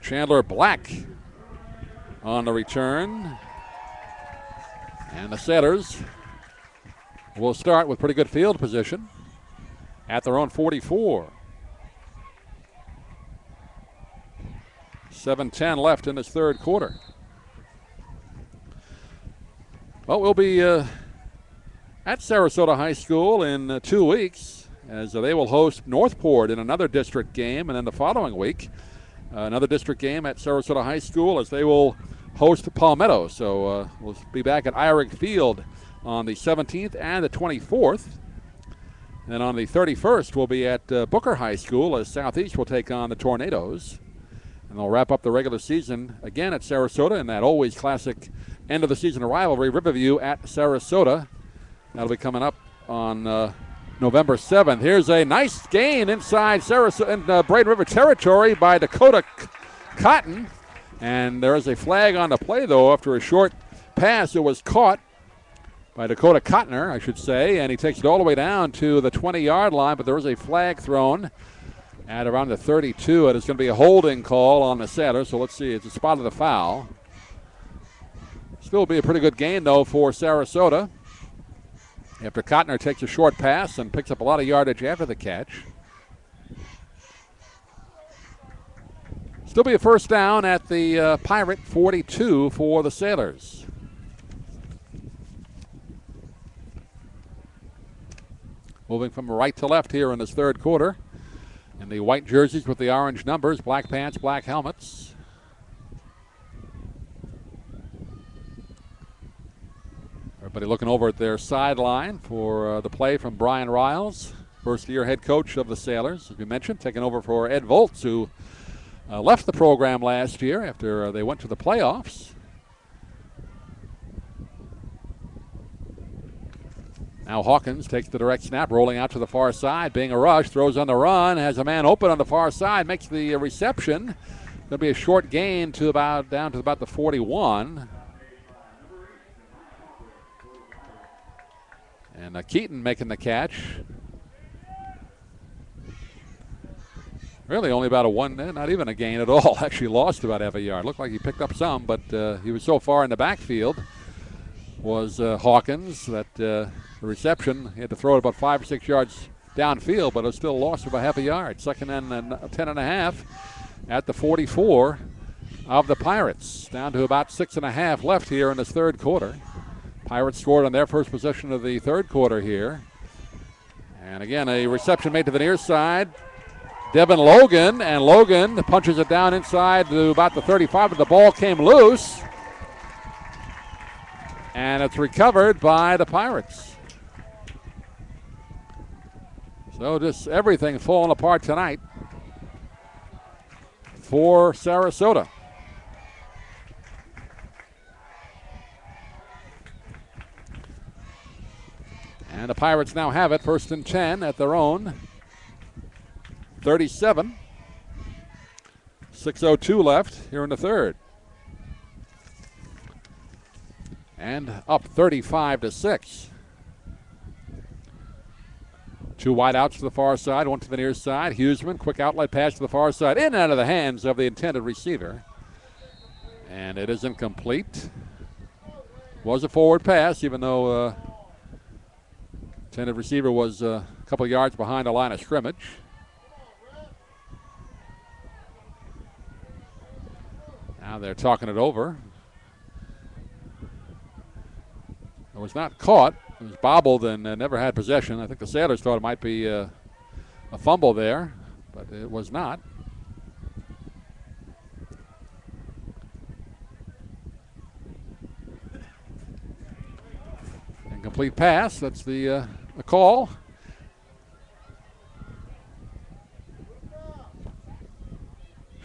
Chandler Black on the return. And the Sailors will start with pretty good field position at their own 44. 7:10 left in this third quarter. Well, we'll be at Sarasota High School in 2 weeks, as they will host Northport in another district game, and then the following week, another district game at Sarasota High School as they will host Palmetto. So we'll be back at Eyrig Field on the 17th and the 24th. And on the 31st, we'll be at Booker High School as Southeast will take on the Tornadoes. And they'll wrap up the regular season again at Sarasota in that always classic end-of-the-season rivalry, Riverview at Sarasota. That'll be coming up on November 7th. Here's a nice gain inside Sarasota and Braden River territory by Dakota Cotton. And there is a flag on the play, though, after a short pass. It was caught by Dakota Cotner, I should say, and he takes it all the way down to the 20-yard line, but there is a flag thrown at around the 32, and it's going to be a holding call on the setter. So let's see, it's a spot of the foul. Still be a pretty good gain, though, for Sarasota after Cotner takes a short pass and picks up a lot of yardage after the catch. Still be a first down at the Pirate 42 for the Sailors. Moving from right to left here in this third quarter. In the white jerseys with the orange numbers, black pants, black helmets. Everybody looking over at their sideline for the play from Brian Riles, first-year head coach of the Sailors, as we mentioned, taking over for Ed Volz, who left the program last year after they went to the playoffs. Now Hawkins takes the direct snap, rolling out to the far side, being a rush, throws on the run, has a man open on the far side, makes the reception. There'll be a short gain to down to about the 41. And Keaton making the catch. Really only about not even a gain at all. Actually lost about half a yard. Looked like he picked up some, but he was so far in the backfield. Was Hawkins that the reception, he had to throw it about 5 or 6 yards downfield, but it was still lost about half a yard. Second and 10.5 at the 44 of the Pirates. Down to about 6.5 left here in this third quarter. Pirates scored on their first possession of the third quarter here. And again, a reception made to the near side. Devin Logan, and Logan punches it down inside to about the 35, but the ball came loose. And it's recovered by the Pirates. So just everything falling apart tonight for Sarasota. And the Pirates now have it, 1st and 10 at their own 37. 6:02 left here in the third. And up 35-6. Two wideouts to the far side, one to the near side. Huseman, quick outlet pass to the far side, in and out of the hands of the intended receiver. And it is incomplete. Was a forward pass, even though intended receiver was a couple of yards behind the line of scrimmage. Now they're talking it over. It was not caught. It was bobbled and never had possession. I think the Sailors thought it might be a fumble there, but it was not. Incomplete pass. That's the call.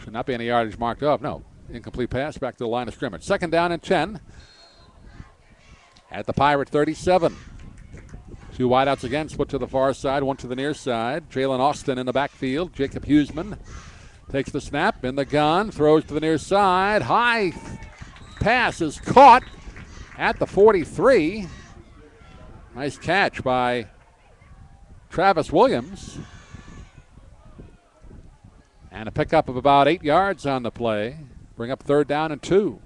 Should not be any yardage marked up. No. Incomplete pass back to the line of scrimmage. 2nd down and 10 at the Pirate 37. Two wideouts again, split to the far side, one to the near side. Jalen Austin in the backfield. Jacob Huseman takes the snap in the gun, throws to the near side. High pass is caught at the 43. Nice catch by Travis Williams. And a pickup of about 8 yards on the play. Bring up 3rd down and 2.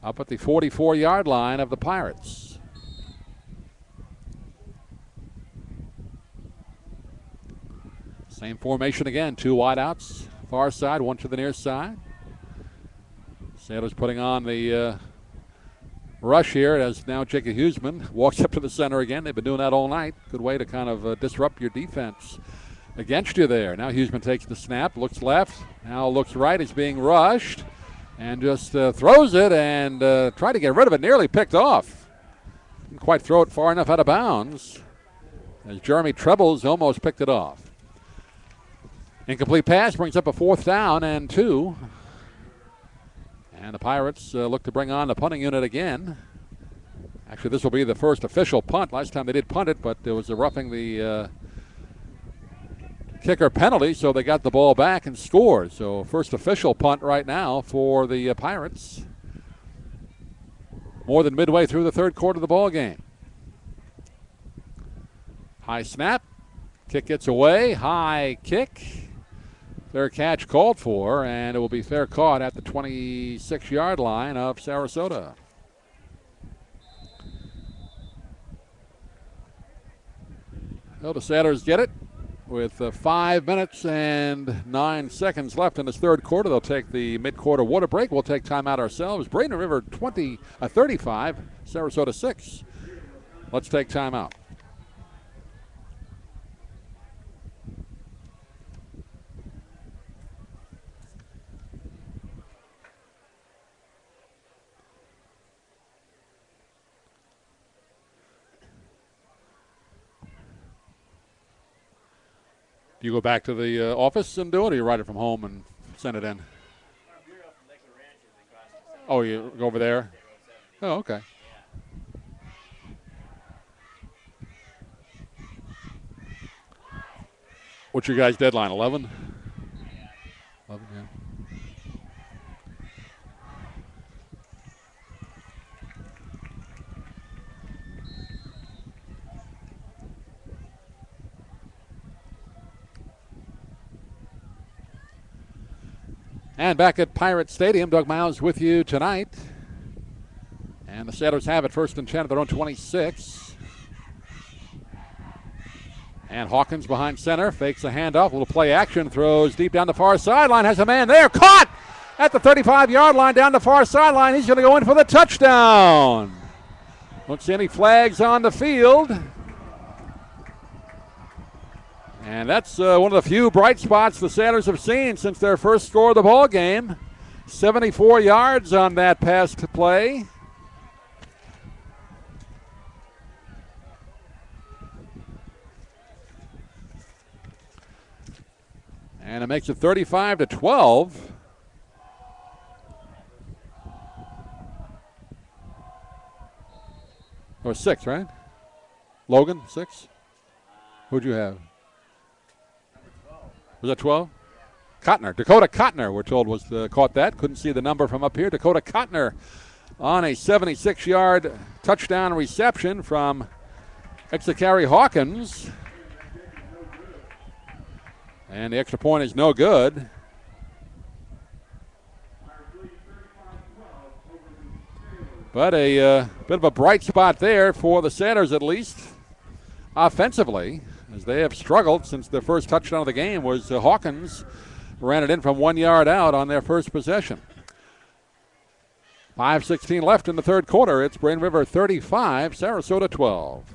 Up at the 44-yard line of the Pirates. Same formation again. Two wideouts. Far side, one to the near side. Sailors putting on the rush here as now Jacob Huseman walks up to the center again. They've been doing that all night. Good way to kind of disrupt your defense against you there. Now Huseman takes the snap, looks left, now looks right. He's being rushed and just throws it and tried to get rid of it. Nearly picked off. Didn't quite throw it far enough out of bounds as Jeremy Trebles almost picked it off. Incomplete pass brings up a 4th down and 2. And the Pirates look to bring on the punting unit again. Actually, this will be the first official punt. Last time they did punt it, but there was a roughing the kicker penalty, so they got the ball back and scored. So first official punt right now for the Pirates. More than midway through the third quarter of the ball game. High snap. Kick gets away. High kick. Fair catch called for, and it will be fair caught at the 26-yard line of Sarasota. Well, the Sailors get it with 5 minutes and 9 seconds left in this third quarter. They'll take the mid-quarter water break. We'll take timeout ourselves. Braden River 35, Sarasota 6. Let's take timeout. Do you go back to the office and do it, or you write it from home and send it in? Oh, you go over there? Oh, okay. What's your guys' deadline, 11? 11, yeah. And back at Pirate Stadium, Doug Miles with you tonight. And the Sailors have it first and 10 at their own 26. And Hawkins behind center, fakes a handoff, a little play action, throws deep down the far sideline, has a man there, caught at the 35-yard line down the far sideline. He's going to go in for the touchdown. Don't see any flags on the field. And that's one of the few bright spots the Sailors have seen since their first score of the ball game. 74 yards on that pass to play. And it makes it 35-12. Or 6, right? Logan, 6? Who'd you have? Was that 12? Cotner, Dakota Cotner, we're told, was caught that. Couldn't see the number from up here. Dakota Cotner on a 76-yard touchdown reception from Exakari Hawkins. And the extra point is no good. But a bit of a bright spot there for the Sailors, at least offensively, as they have struggled since their first touchdown of the game was Hawkins ran it in from 1 yard out on their first possession. 5:16 left in the third quarter. It's Braden River 35, Sarasota 12.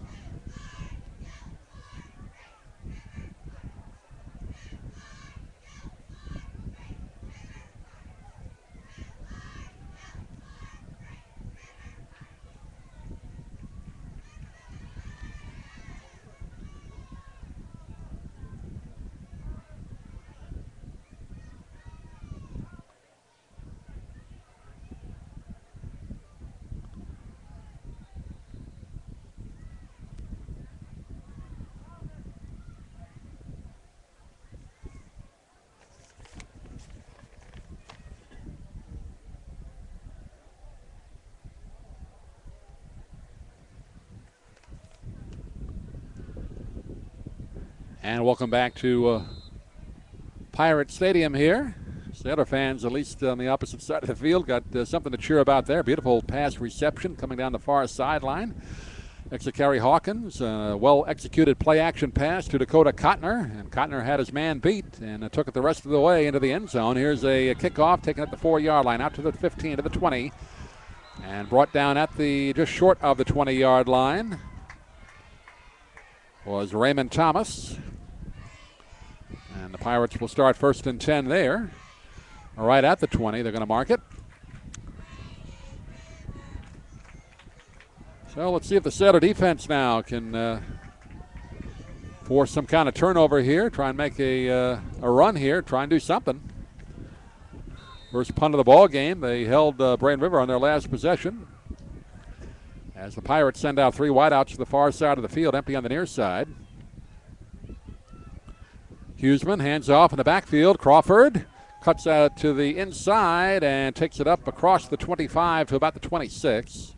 And welcome back to Pirate Stadium here. Sailor fans, at least on the opposite side of the field, got something to cheer about there. Beautiful pass reception coming down the far sideline. Exakari Hawkins, well-executed play-action pass to Dakota Cotner. And Cotner had his man beat and took it the rest of the way into the end zone. Here's a kickoff taken at the 4-yard line, out to the 15, to the 20. And brought down at the just short of the 20-yard line was Raymond Thomas. And the Pirates will start first and 10 there. Right at the 20, they're going to mark it. So let's see if the Sailor defense now can force some kind of turnover here, try and make a run here, try and do something. First punt of the ball game, they held Braden River on their last possession. As the Pirates send out 3 wideouts to the far side of the field, empty on the near side. Huseman hands off in the backfield. Crawford cuts out to the inside and takes it up across the 25 to about the 26.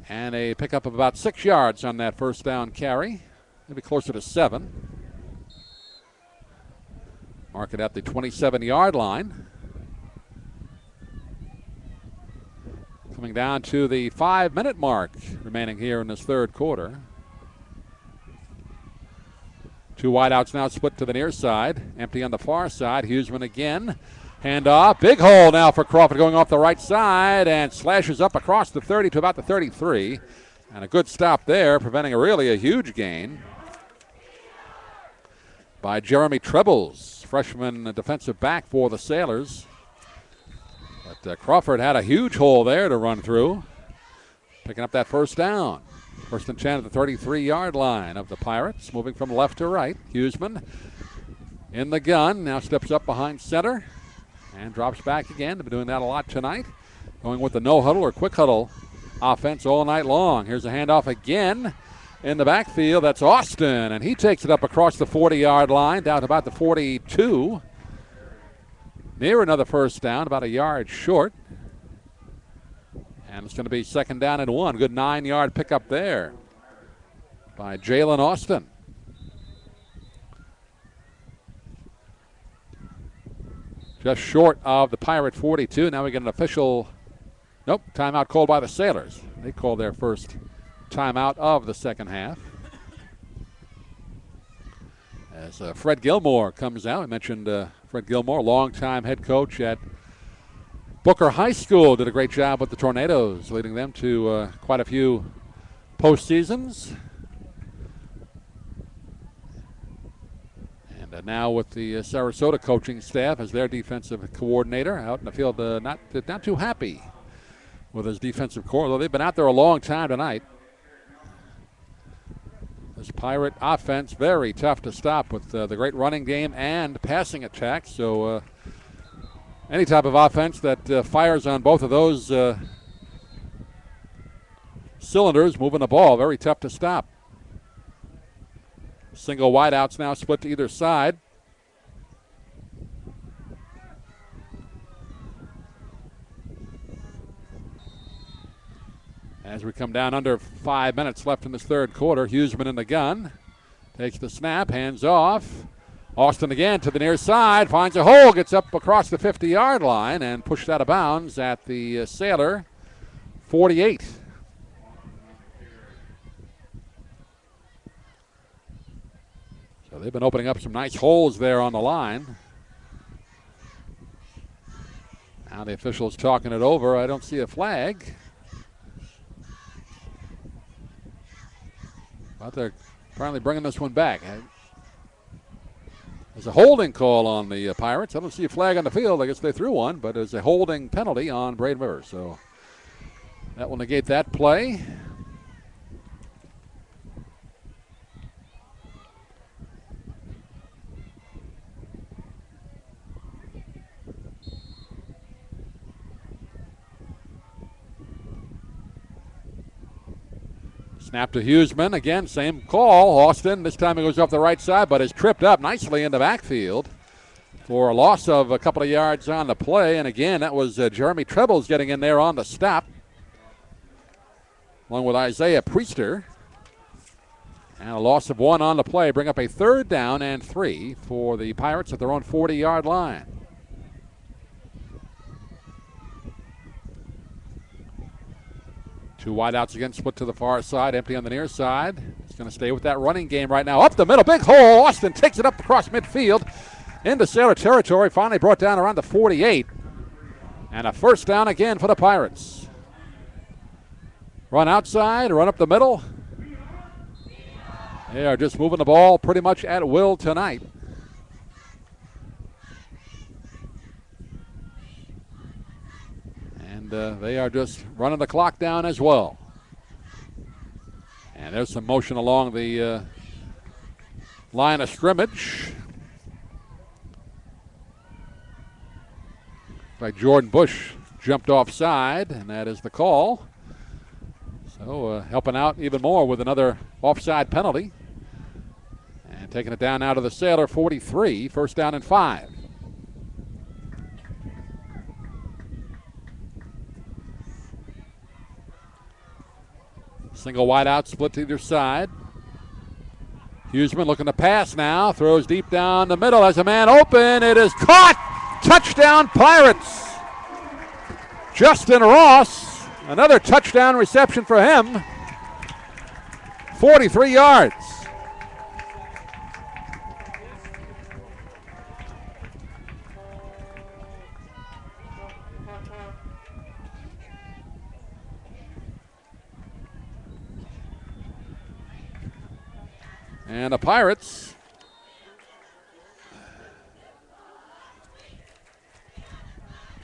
And a pickup of about 6 yards on that first down carry, maybe closer to 7. Mark it at the 27-yard line. Coming down to the 5-minute mark remaining here in this third quarter. 2 wideouts now split to the near side. Empty on the far side. Huseman again. Handoff. Big hole now for Crawford going off the right side and slashes up across the 30 to about the 33. And a good stop there, preventing really a huge gain by Jeremy Trebles, freshman defensive back for the Sailors. But Crawford had a huge hole there to run through, picking up that first down. First and 10 at the 33-yard line of the Pirates. Moving from left to right. Huseman in the gun. Now steps up behind center and drops back again. They've been doing that a lot tonight. Going with the no huddle or quick huddle offense all night long. Here's a handoff again in the backfield. That's Austin, and he takes it up across the 40-yard line down to about the 42. Near another first down, about a yard short. And it's going to be second down and 1. Good 9-yard pickup there by Jalen Austin. Just short of the Pirate 42. Now we get an official, timeout called by the Sailors. They called their first timeout of the second half. As Fred Gilmore comes out. I mentioned Fred Gilmore, longtime head coach at Booker High School, did a great job with the Tornadoes, leading them to quite a few postseasons. And now with the Sarasota coaching staff as their defensive coordinator out in the field, not too happy with his defensive core, although they've been out there a long time tonight. This Pirate offense, very tough to stop with the great running game and passing attack. So any type of offense that fires on both of those cylinders, moving the ball, very tough to stop. Single wideouts now split to either side. As we come down under 5 minutes left in this third quarter, Huseman in the gun. Takes the snap, hands off. Austin again to the near side, finds a hole, gets up across the 50-yard line and pushed out of bounds at the Sailor 48. So they've been opening up some nice holes there on the line. Now the official's talking it over. I don't see a flag. But they're apparently bringing this one back. There's a holding call on the Pirates. I don't see a flag on the field. I guess they threw one, but there's a holding penalty on Braden River. So that will negate that play. Snap to Huseman. Again, same call. Austin, this time it goes off the right side, but is tripped up nicely in the backfield for a loss of a couple of yards on the play. And again, that was Jeremy Trebles getting in there on the stop, along with Isaiah Priester. And a loss of 1 on the play. Bring up a 3rd down and 3 for the Pirates at their own 40-yard line. Two wideouts again, split to the far side, empty on the near side. He's going to stay with that running game right now. Up the middle, big hole. Austin takes it up across midfield into Sailor territory. Finally brought down around the 48. And a first down again for the Pirates. Run outside, run up the middle. They are just moving the ball pretty much at will tonight. And they are just running the clock down as well. And there's some motion along the line of scrimmage by Jordan Bush. Jumped offside, and that is the call. So helping out even more with another offside penalty. And taking it down out of the Sailor 43, first down and 5. Single wide out, split to either side. Huseman looking to pass now. Throws deep down the middle. Has a man open. It is caught. Touchdown Pirates. Justin Ross. Another touchdown reception for him. 43 yards. And the Pirates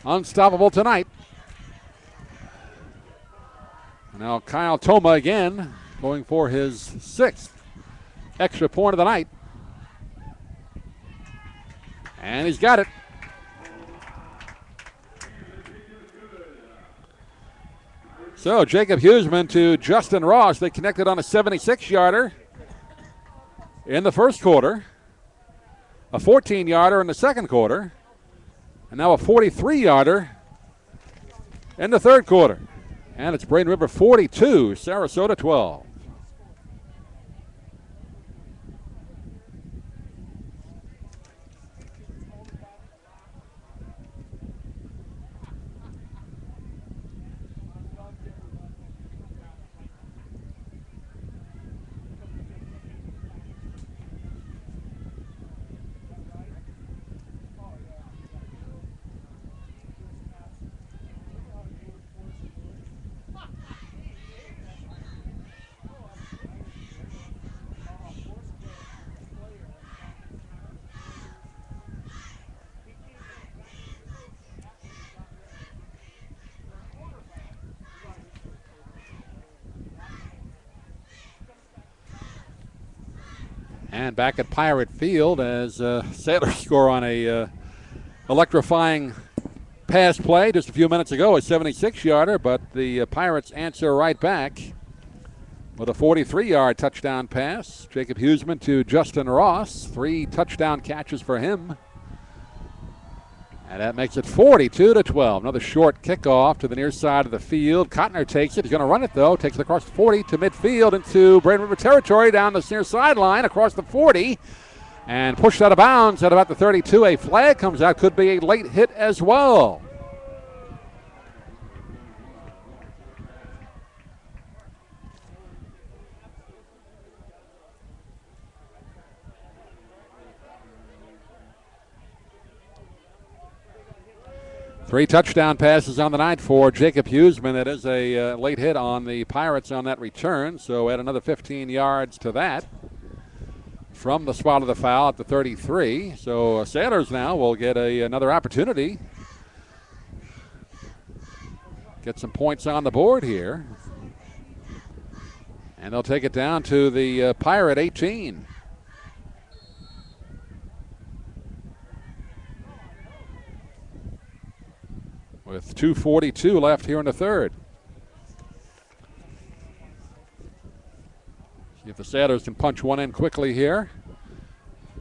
unstoppable tonight. Now Kyle Toma again going for his 6th extra point of the night. And he's got it. So Jacob Huseman to Justin Ross. They connected on a 76-yarder in the first quarter, a 14-yarder in the second quarter, and now a 43-yarder in the third quarter. And it's Braden River 42, Sarasota 12. And back at Pirate Field as Sailors score on a electrifying pass play just a few minutes ago, a 76-yarder, but the Pirates answer right back with a 43-yard touchdown pass. Jacob Huseman to Justin Ross, 3 touchdown catches for him. And that makes it 42-12. Another short kickoff to the near side of the field. Cotner takes it. He's going to run it, though. Takes it across 40 to midfield into Braden River territory down the near sideline across the 40. And pushed out of bounds at about the 32. A flag comes out. Could be a late hit as well. Three touchdown passes on the night for Jacob Huseman. That is a late hit on the Pirates on that return, so add another 15 yards to that from the spot of the foul at the 33. So Sailors now will get another opportunity. Get some points on the board here. And they'll take it down to the Pirate 18. With 2:42 left here in the third. See if the Sailors can punch one in quickly here.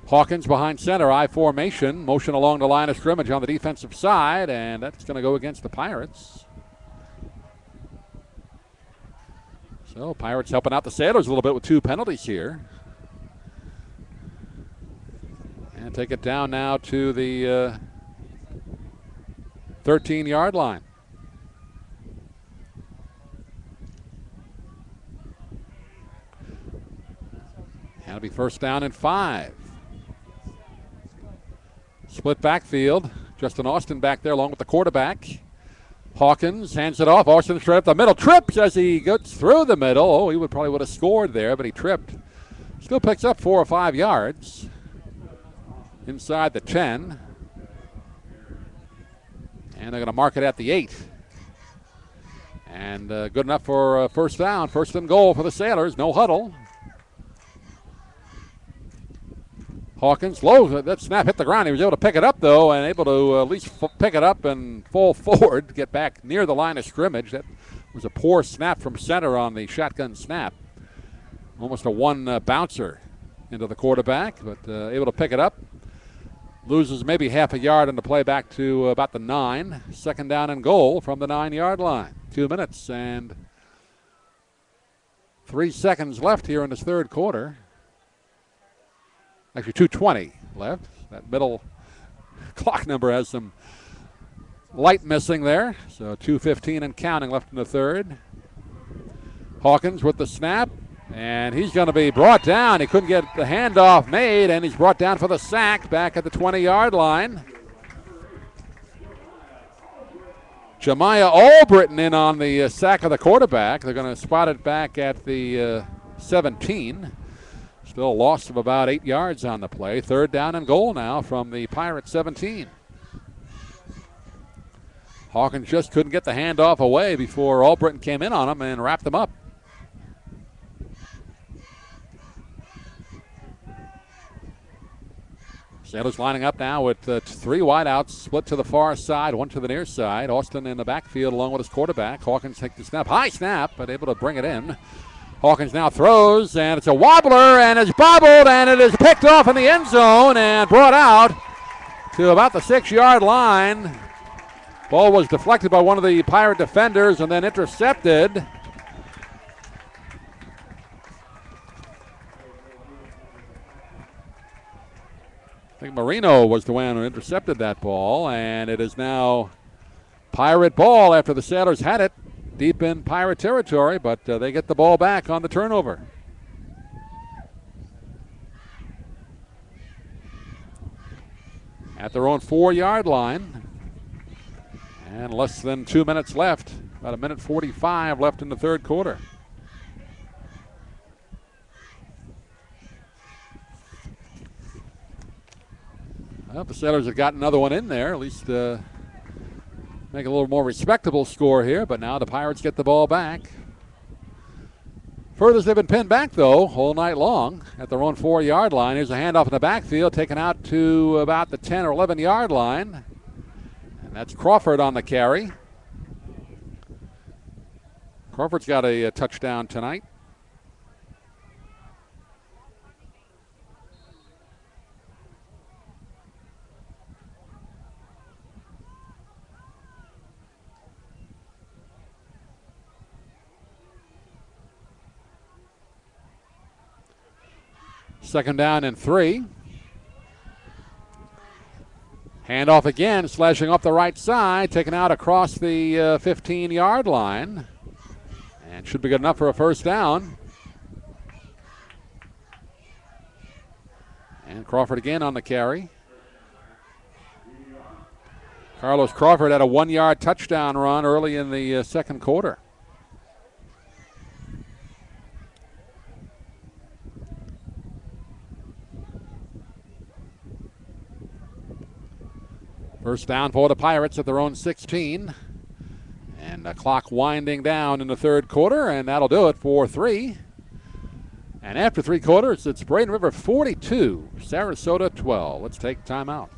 Hawkins behind center, I formation. Motion along the line of scrimmage on the defensive side, and that's going to go against the Pirates. So Pirates helping out the Sailors a little bit with 2 penalties here. And take it down now to the 13-yard line. And it'll be first down and 5. Split backfield. Justin Austin back there along with the quarterback. Hawkins hands it off. Austin straight up the middle. Trips as he gets through the middle. Oh, he would have scored there, but he tripped. Still picks up 4 or 5 yards inside the 10. And they're going to mark it at the 8. And good enough for first down. First and goal for the Sailors. No huddle. Hawkins, low. That snap hit the ground. He was able to pick it up, though, and able to at least pick it up and fall forward, get back near the line of scrimmage. That was a poor snap from center on the shotgun snap. Almost a one bouncer into the quarterback, but able to pick it up. Loses maybe half a yard in the play back to about the 9. Second down and goal from the 9-yard line. 2 minutes and 3 seconds left here in this third quarter. Actually, 2:20 left. That middle clock number has some light missing there. So 2:15 and counting left in the third. Hawkins with the snap. And he's going to be brought down. He couldn't get the handoff made, and he's brought down for the sack back at the 20-yard line. Jemiah Albritton in on the sack of the quarterback. They're going to spot it back at the 17. Still a loss of about 8 yards on the play. Third down and goal now from the Pirates 17. Hawkins just couldn't get the handoff away before Albritton came in on him and wrapped him up. Sailors lining up now with three wideouts, split to the far side, one to the near side. Austin in the backfield along with his quarterback. Hawkins takes the snap. High snap, but able to bring it in. Hawkins now throws, and it's a wobbler, and it's bobbled, and it is picked off in the end zone and brought out to about the 6-yard line. Ball was deflected by one of the Pirate defenders and then intercepted. I think Marino was the one who intercepted that ball, and it is now Pirate ball after the Sailors had it deep in Pirate territory, but they get the ball back on the turnover. At their own 4-yard line. And less than 2 minutes left. About 1:45 left in the third quarter. Well, the Sailors have got another one in there. At least make a little more respectable score here. But now the Pirates get the ball back. Furthest they've been pinned back, though, all night long at their own 4-yard line. Here's a handoff in the backfield, taken out to about the 10 or 11-yard line. And that's Crawford on the carry. Crawford's got a touchdown tonight. Second down and 3. Handoff again, slashing up the right side, taken out across the 15-yard line. And should be good enough for a first down. And Crawford again on the carry. Carlos Crawford had a 1-yard touchdown run early in the second quarter. First down for the Pirates at their own 16. And the clock winding down in the third quarter, and that'll do it for 3. And after 3 quarters, it's Braden River 42, Sarasota 12. Let's take time out.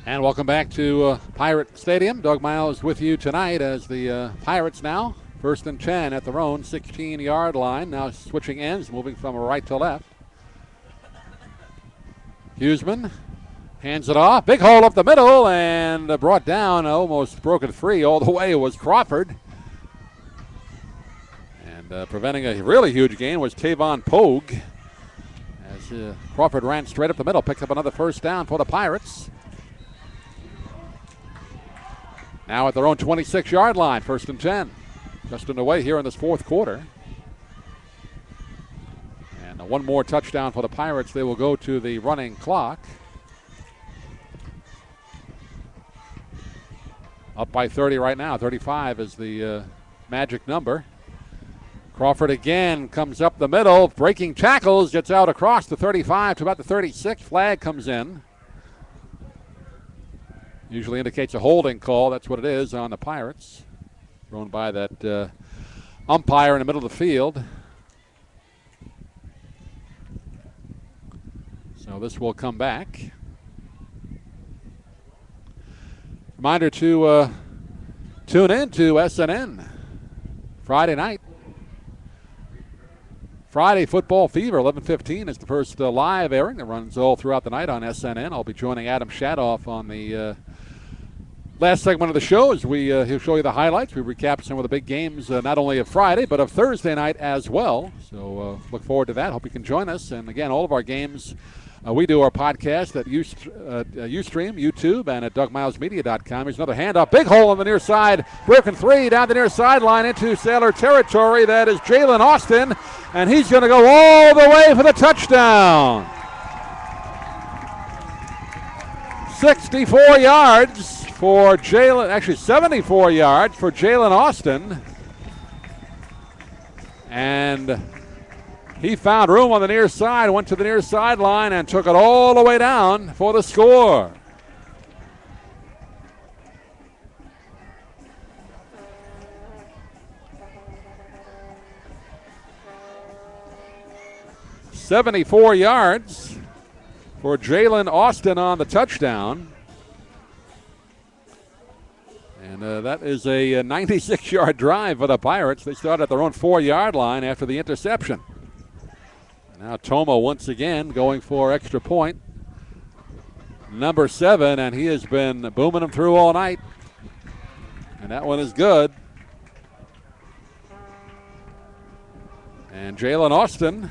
And welcome back to Pirate Stadium. Doug Miles with you tonight as the Pirates now, 1st and 10 at their own 16-yard line. Now switching ends, moving from right to left. Huseman hands it off. Big hole up the middle and brought down, almost broken free all the way was Crawford. And preventing a really huge gain was Tavon Pogue. As Crawford ran straight up the middle, picked up another first down for the Pirates. Now at their own 26-yard line, 1st and 10. Just underway here in this fourth quarter. And one more touchdown for the Pirates. They will go to the running clock. Up by 30 right now. 35 is the magic number. Crawford again comes up the middle, breaking tackles, gets out across the 35 to about the 36. Flag comes in. Usually indicates a holding call. That's what it is on the Pirates. Thrown by that umpire in the middle of the field. So this will come back. Reminder to tune in to SNN Friday night. Friday Football Fever, 11:15 is the first live airing that runs all throughout the night on SNN. I'll be joining Adam Shadoff on the last segment of the show as he'll show you the highlights. We recap some of the big games, not only of Friday, but of Thursday night as well. So look forward to that. Hope you can join us. And again, all of our games, we do our podcast at Ustream, YouTube, and at DougMilesMedia.com. Here's another handoff. Big hole on the near side. Broken three down the near sideline into Sailor territory. That is Jalen Austin, and he's going to go all the way for the touchdown. 64 yards for Jalen, actually 74 yards for Jalen Austin. And he found room on the near side, went to the near sideline, and took it all the way down for the score. "74 yards for Jalen Austin on the touchdown. And that is a 96-yard drive for the Pirates. They start at their own 4-yard line after the interception. Now Toma once again going for extra point. Number 7, and he has been booming them through all night. And that one is good. And Jalen Austin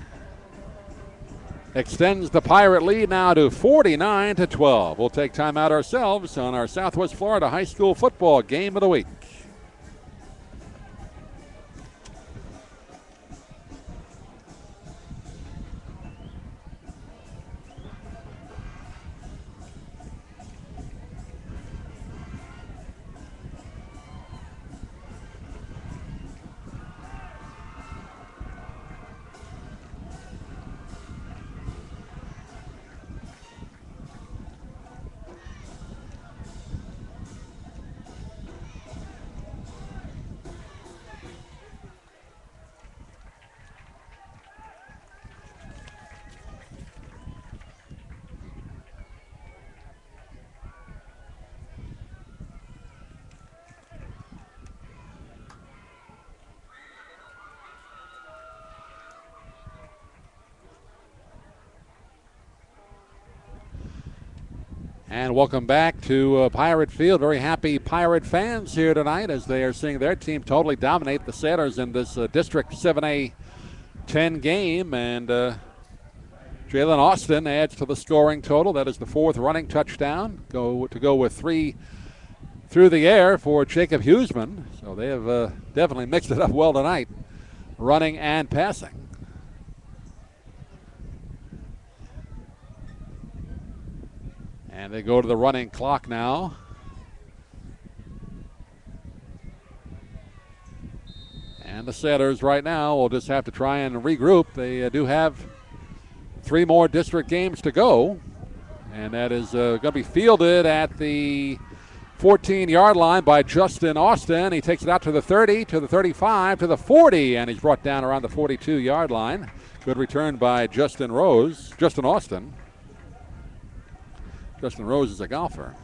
extends the Pirate lead now to 49-12. We'll take time out ourselves on our Southwest Florida High School football game of the week. And welcome back to Pirate Field. Very happy Pirate fans here tonight as they are seeing their team totally dominate the Sailors in this District 7A 10 game. And Jalen Austin adds to the scoring total. That is the 4th running touchdown. Go with 3 through the air for Jacob Huseman. So they have definitely mixed it up well tonight, running and passing. And they go to the running clock now. And the Sailors right now will just have to try and regroup. They do have 3 more district games to go. And that is going to be fielded at the 14-yard line by Justin Austin. He takes it out to the 30, to the 35, to the 40, and he's brought down around the 42-yard line. Good return by Justin Austin. Justin Rose is a golfer.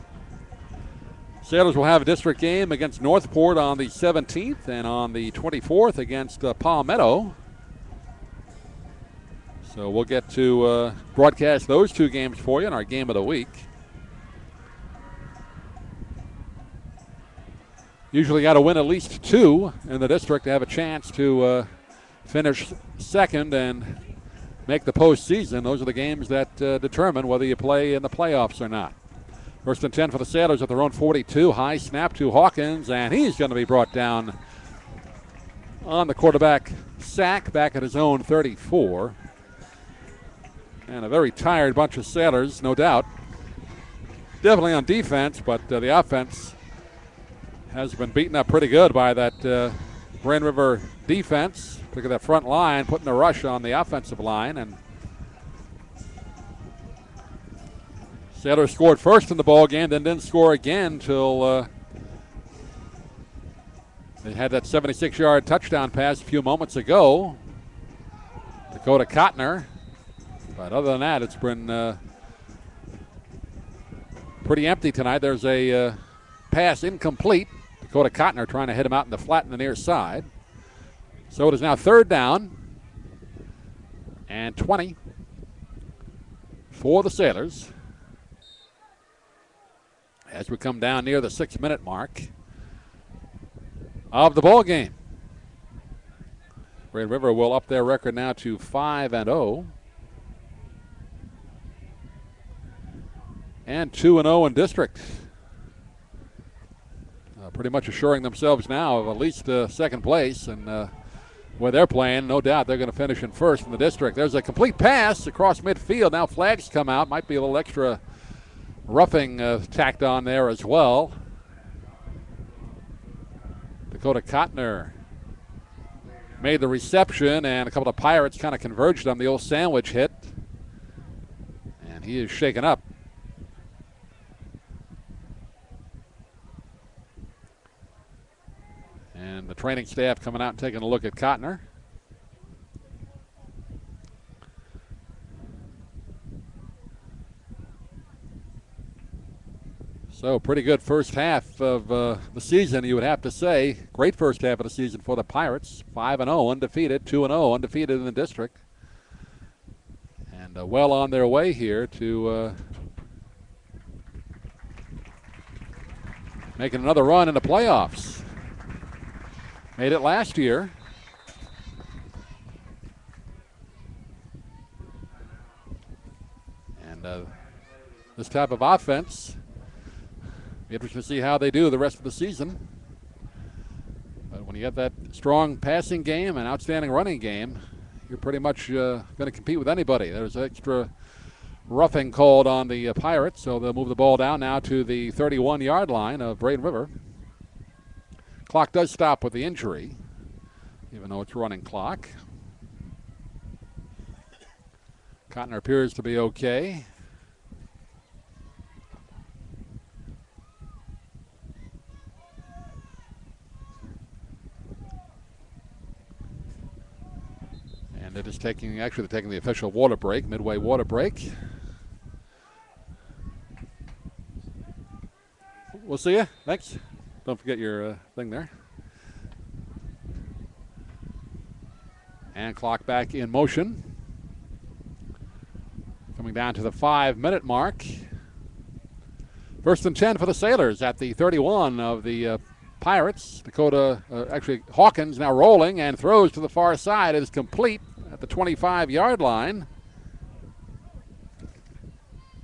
Sailors will have a district game against Northport on the 17th and on the 24th against Palmetto. So we'll get to broadcast those 2 games for you in our game of the week. Usually got to win at least 2 in the district to have a chance to finish second and make the postseason. Those are the games that determine whether you play in the playoffs or not. 1st and 10 for the Sailors at their own 42. High snap to Hawkins, and he's going to be brought down on the quarterback sack back at his own 34. And a very tired bunch of Sailors, no doubt. Definitely on defense, but the offense has been beaten up pretty good by that Grand River defense. Look at that front line, putting the rush on the offensive line. And Sailors scored first in the ball game, then didn't score again till they had that 76-yard touchdown pass a few moments ago. Dakota Kottner. But other than that, it's been pretty empty tonight. There's a pass incomplete. Dakota Kottner trying to hit him out in the flat in the near side. So it is now 3rd down and 20 for the Sailors as we come down near the 6-minute mark of the ball game. Braden River will up their record now to 5-0 and 2-0 in district. Pretty much assuring themselves now of at least 2nd place, and where they're playing, no doubt they're going to finish in 1st in the district. There's a complete pass across midfield. Now flags come out. Might be a little extra roughing tacked on there as well. Dakota Kottner made the reception, and a couple of Pirates kind of converged on the old sandwich hit, and he is shaken up. And the training staff coming out and taking a look at Kottner. So pretty good first half of the season, you would have to say. Great first half of the season for the Pirates. 5-0, undefeated, 2-0, undefeated in the district. And well on their way here to making another run in the playoffs. Made it last year. And this type of offense, be interesting to see how they do the rest of the season. But when you have that strong passing game and outstanding running game, you're pretty much going to compete with anybody. There's extra roughing called on the Pirates, so they'll move the ball down now to the 31-yard line of Braden River. Clock does stop with the injury, even though it's running clock. Kottner appears to be okay. And they're just taking, actually they're taking the official water break, midway water break. We'll see you. Thanks. Don't forget your thing there. And clock back in motion. Coming down to the 5-minute mark. 1st and 10 for the Sailors at the 31 of the Pirates. Actually Hawkins now rolling and throws to the far side. It is complete at the 25-yard line.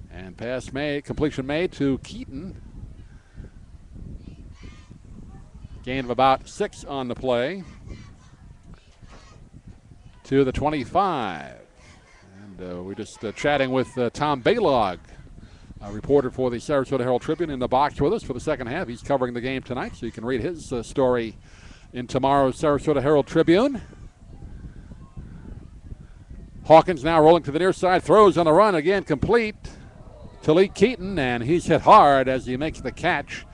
And completion made to Keaton. Gain of about 6 on the play to the 25. And we're just chatting with Tom Baylog, a reporter for the Sarasota Herald Tribune, in the box with us for the second half. He's covering the game tonight, so you can read his story in tomorrow's Sarasota Herald Tribune. Hawkins now rolling to the near side, throws on the run, again complete to Lee Keaton, and he's hit hard as he makes the catch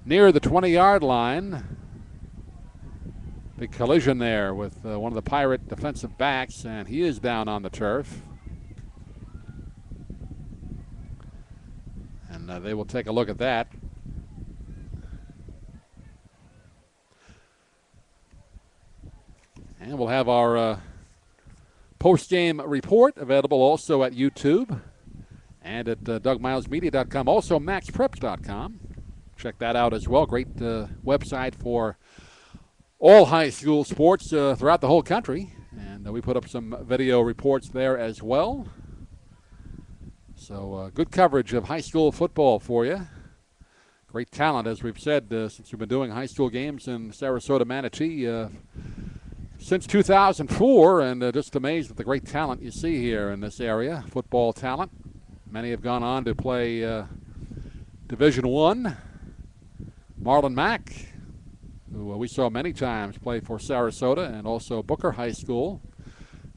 near the 20-yard line. Big collision there with one of the Pirate defensive backs, and he is down on the turf. And they will take a look at that. And we'll have our post-game report available also at YouTube and at DougMilesMedia.com, also MaxPreps.com. Check that out as well. Great website for all high school sports throughout the whole country. And we put up some video reports there as well. So good coverage of high school football for you. Great talent, as we've said, since we've been doing high school games in Sarasota, Manatee since 2004. And just amazed at the great talent you see here in this area, football talent. Many have gone on to play Division I. Marlon Mack, who we saw many times play for Sarasota, and also Booker High School,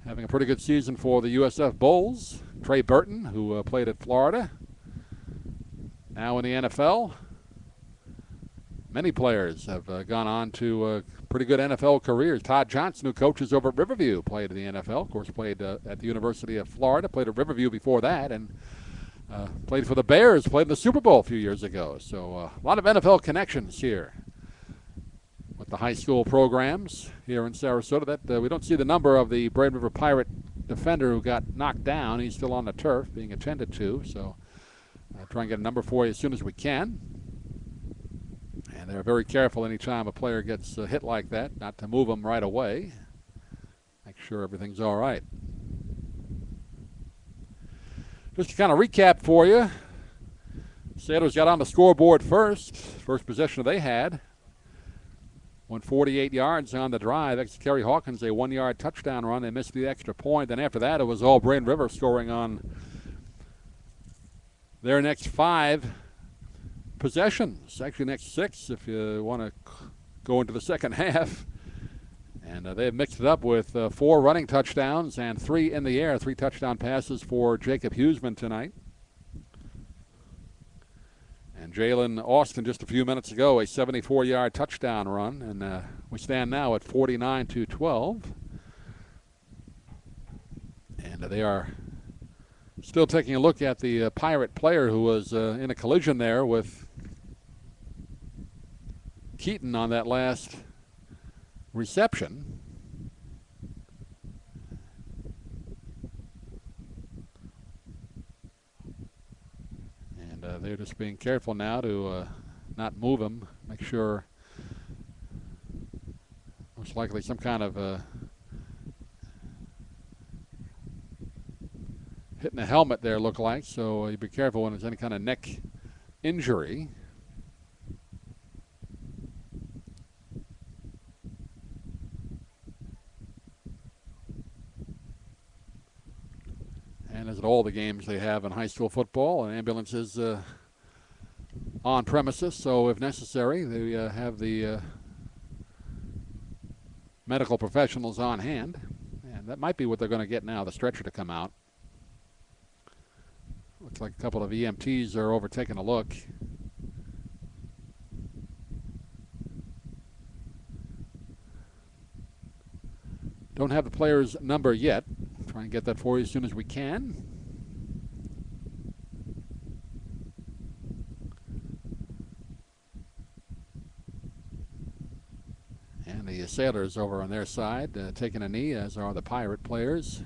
having a pretty good season for the USF Bulls. Trey Burton, who played at Florida, now in the NFL. Many players have gone on to pretty good NFL careers. Todd Johnson, who coaches over at Riverview, played in the NFL. Of course, played at the University of Florida, played at Riverview before that, and played for the Bears, played in the Super Bowl a few years ago. So a lot of NFL connections here with the high school programs here in Sarasota. That we don't see the number of the Braden River Pirate defender who got knocked down. He's still on the turf being attended to, so try and get a number for you as soon as we can. And they're very careful anytime a player gets hit like that, not to move them right away. Make sure everything's all right. Just to kind of recap for you, Sailors got on the scoreboard first. First possession they had. Went 48 yards on the drive. Kerry Hawkins, a 1-yard touchdown run. They missed the extra point. Then after that, it was all Braden River scoring on their next 5 possessions. Actually, next 6 if you want to go into the second half. And they have mixed it up with 4 running touchdowns and 3 in the air. 3 touchdown passes for Jacob Huseman tonight. And Jalen Austin just a few minutes ago, a 74-yard touchdown run. And we stand now at 49-12. And they are still taking a look at the Pirate player who was in a collision there with Keaton on that last reception. And they're just being careful now to not move him. Make sure, most likely some kind of hitting the helmet there look like, so you be careful when there's any kind of neck injury. And as at all the games they have in high school football, an ambulance is on premises, so if necessary, they have the medical professionals on hand. And that might be what they're going to get now, the stretcher to come out. Looks like a couple of EMTs are over taking a look. Don't have the player's number yet. Try and get that for you as soon as we can. And the Sailors over on their side taking a knee, as are the Pirate players.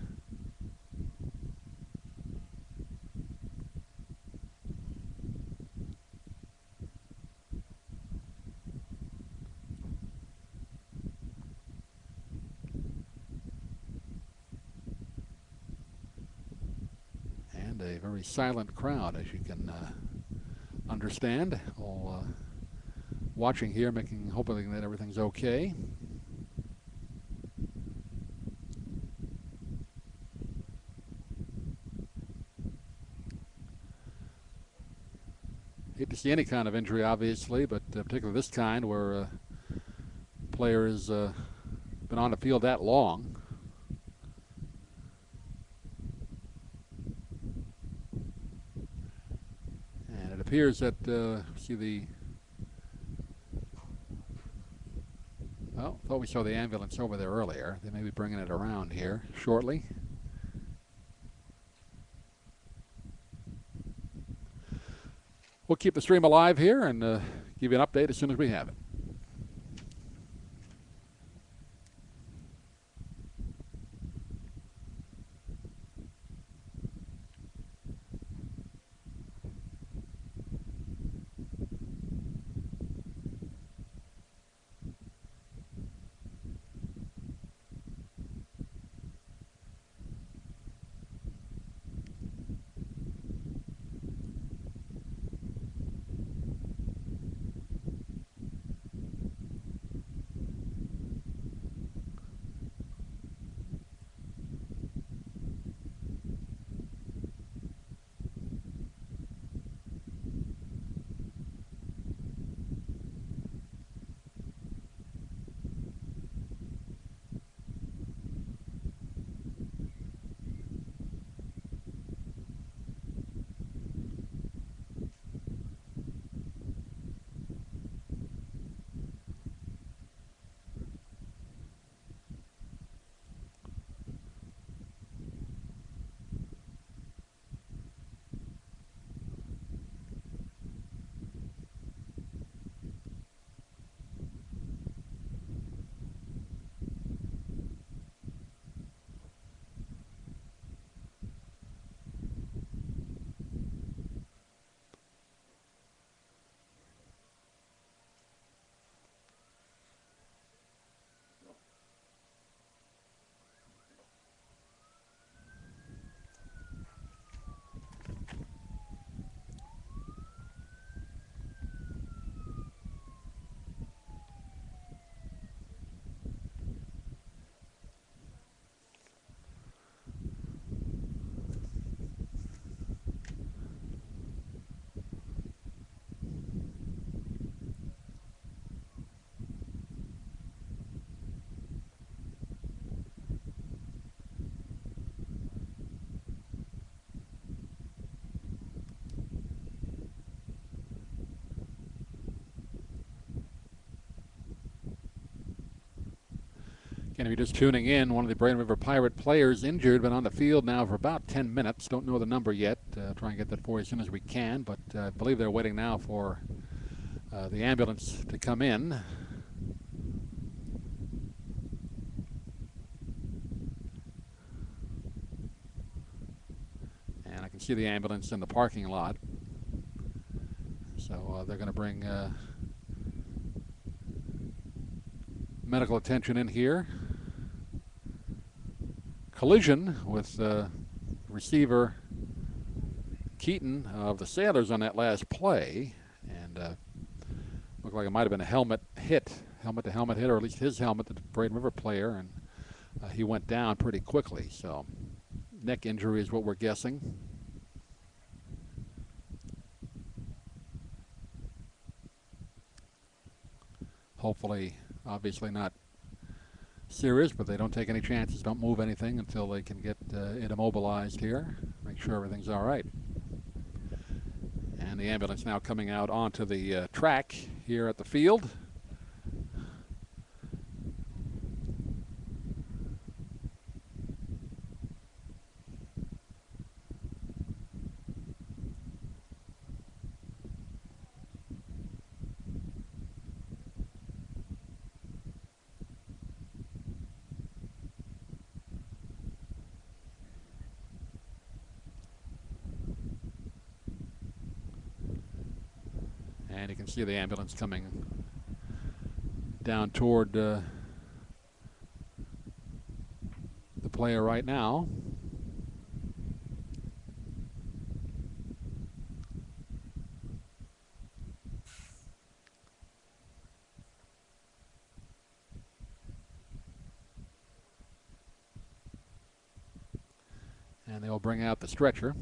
A very silent crowd, as you can understand. All watching here, hoping that everything's okay. Hate to see any kind of injury, obviously, but particularly this kind where a player has been on the field that long. Appears that see the thought we saw the ambulance over there earlier. They may be bringing it around here shortly. We'll keep the stream alive here and give you an update as soon as we have it. Again, if you're just tuning in, one of the Braden River Pirate players injured, been on the field now for about 10 minutes. Don't know the number yet. Try and get that for you as soon as we can, but I believe they're waiting now for the ambulance to come in. And I can see the ambulance in the parking lot. So they're going to bring medical attention in here. Collision with receiver Keaton of the Sailors on that last play, and looked like it might have been a helmet hit, helmet-to-helmet hit, or at least his helmet, the Braden River player, and he went down pretty quickly. So neck injury is what we're guessing. Hopefully, obviously not serious, but they don't take any chances, don't move anything until they can get it immobilized here, make sure everything's all right. And the ambulance now coming out onto the track here at the field. And you can see the ambulance coming down toward the player right now. And they'll bring out the stretcher.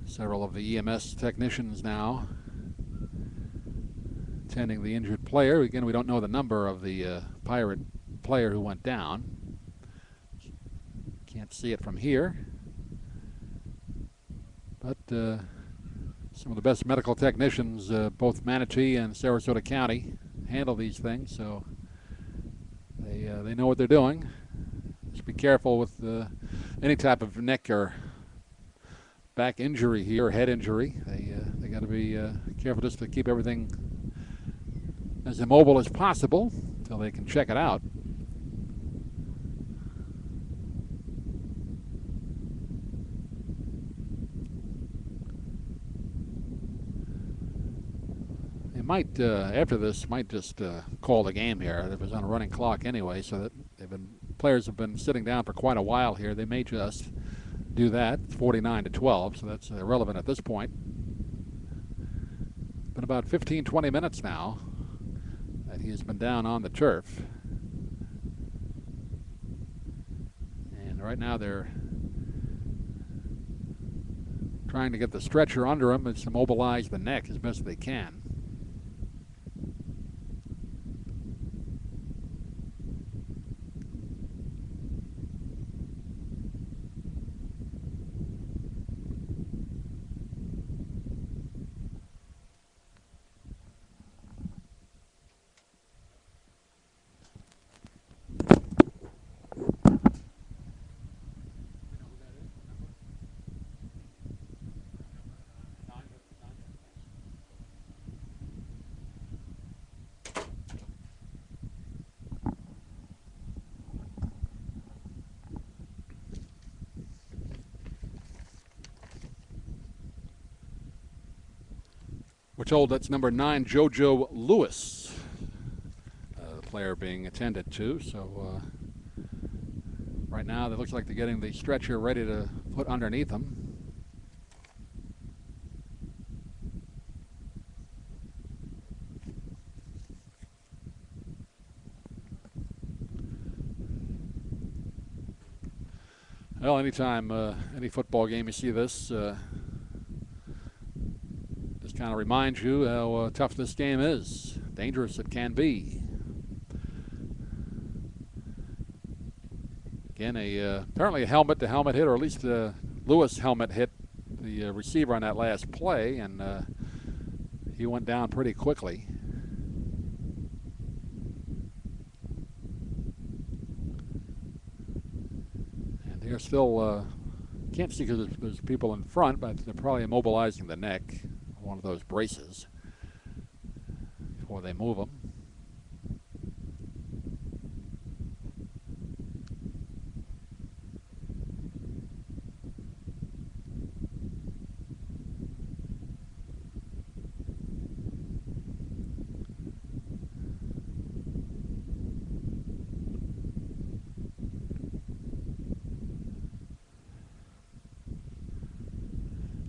Several of the EMS technicians now tending the injured player. Again, we don't know the number of the Pirate player who went down. Can't see it from here. But some of the best medical technicians, both Manatee and Sarasota County, handle these things, so they know what they're doing. Just be careful with any type of neck or back injury here, or head injury. They got to be careful just to keep everything as immobile as possible until they can check it out. They might, after this, might just call the game here. It was on a running clock anyway, so that players have been sitting down for quite a while here. They may just do that. It's 49-12, so that's irrelevant at this point. Been about 15-20 minutes now that he has been down on the turf. And right now they're trying to get the stretcher under him and to immobilize the neck as best they can. We're told that's number 9, JoJo Lewis, the player being attended to. So Right now, it looks like they're getting the stretcher ready to put underneath them. Well, anytime any football game you see this, just kind of reminds you how tough this game is, dangerous it can be. Again, apparently a helmet-to-helmet hit, or at least Lewis helmet hit the receiver on that last play, and he went down pretty quickly. And they're still, can't see because there's people in front, but they're probably immobilizing the neck, one of those braces, before they move them.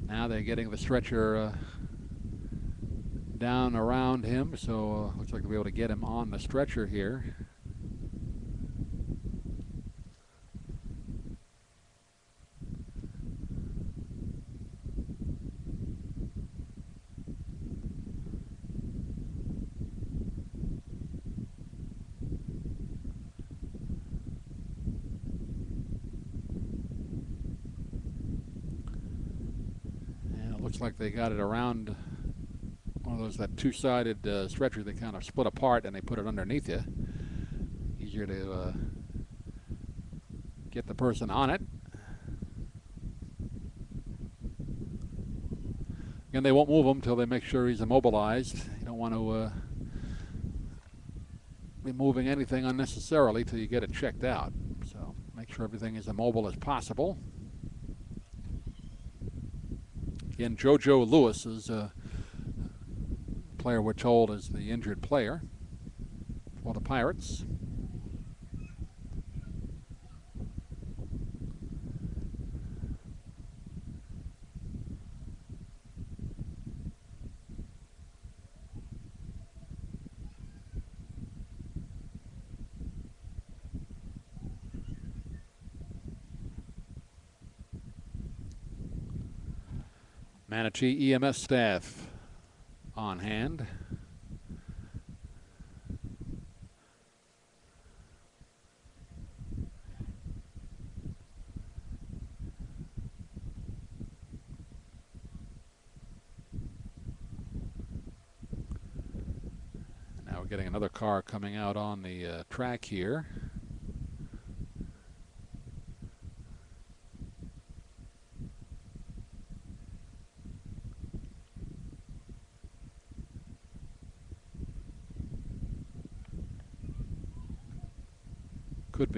Now they're getting the stretcher down around him, so looks like they'll be able to get him on the stretcher here. Looks like they got it around one of those, that two-sided stretcher they kind of split apart and they put it underneath you. Easier to get the person on it. Again, they won't move him until they make sure he's immobilized. You don't want to be moving anything unnecessarily till you get it checked out. So make sure everything is immobile as possible. Again, JoJo Lewis is a player we're told is the injured player for the Pirates. Manatee EMS staff on hand. Now we're getting another car coming out on the track here. Could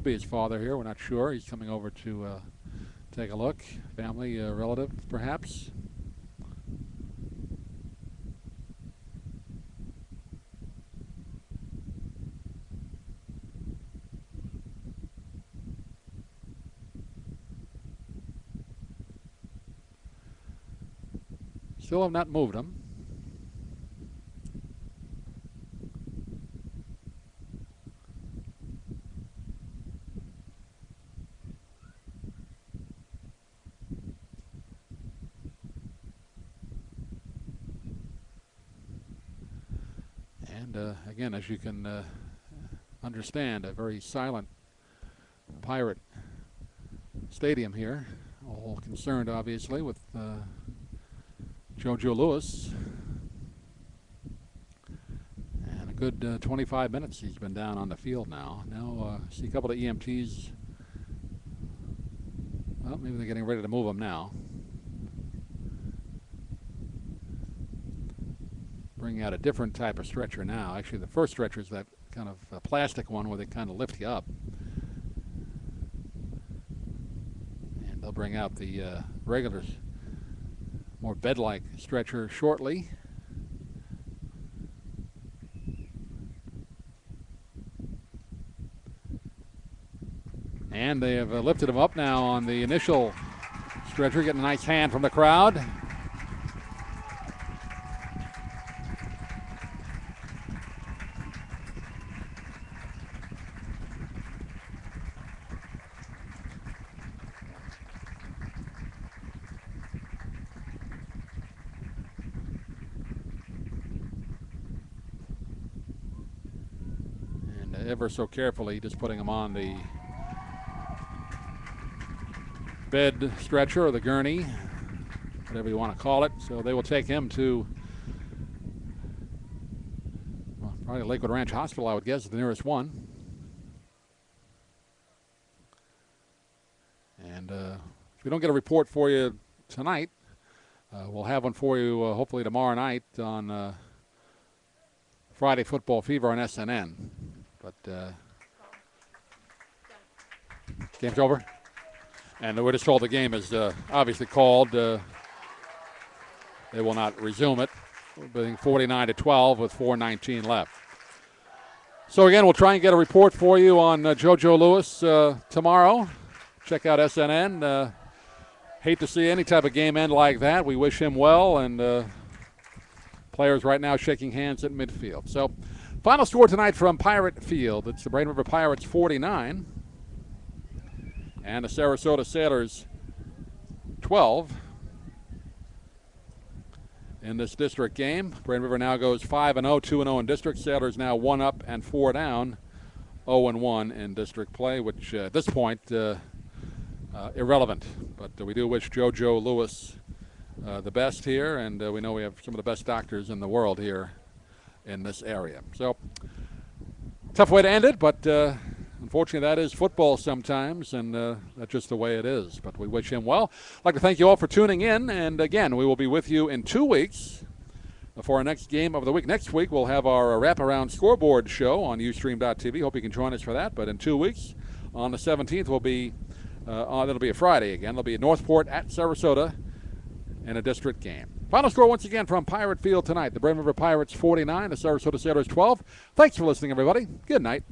be his father here. We're not sure. He's coming over to take a look. Family, relative, perhaps. Still have not moved him. And again, as you can understand, a very silent Pirate stadium here. All concerned, obviously, with JoJo Lewis. And a good 25 minutes he's been down on the field now. Now, see a couple of EMTs. Well, maybe they're getting ready to move him now. Bringing out a different type of stretcher now. Actually, the first stretcher is that kind of plastic one where they kind of lift you up. And they'll bring out the regular, more bed-like stretcher shortly. And they have lifted him up now on the initial stretcher, getting a nice hand from the crowd. And ever so carefully, just putting him on the bed stretcher or the gurney, whatever you want to call it. So they will take him to probably Lakewood Ranch Hospital, I would guess, the nearest one. And if we don't get a report for you tonight, we'll have one for you hopefully tomorrow night on Friday Football Fever on SNN. But game's over. And we're just told the game is obviously called. They will not resume it. Being 49-12 with 4:19 left. So again, we'll try and get a report for you on JoJo Lewis tomorrow. Check out SNN. Hate to see any type of game end like that. We wish him well, and players right now shaking hands at midfield. So final score tonight from Pirate Field. It's the Braden River Pirates 49 and the Sarasota Sailors 12 in this district game. Braden River now goes 5-0, 2-0 in district. Sailors now 1 up and 4 down, 0-1 in district play, which at this point irrelevant. But we do wish JoJo Lewis the best here, and we know we have some of the best doctors in the world here in this area. So tough way to end it, but unfortunately that is football sometimes, and that's just the way it is. But we wish him well. I'd like to thank you all for tuning in, and again, we will be with you in 2 weeks for our next game of the week. Next week we'll have our wraparound scoreboard show on Ustream.tv. Hope you can join us for that. But in 2 weeks, on the 17th, we'll be it'll be a Friday again. It'll be Northport at Sarasota in a district game. Final score once again from Pirate Field tonight. The Braden River Pirates 49, the Sarasota Sailors 12. Thanks for listening, everybody. Good night.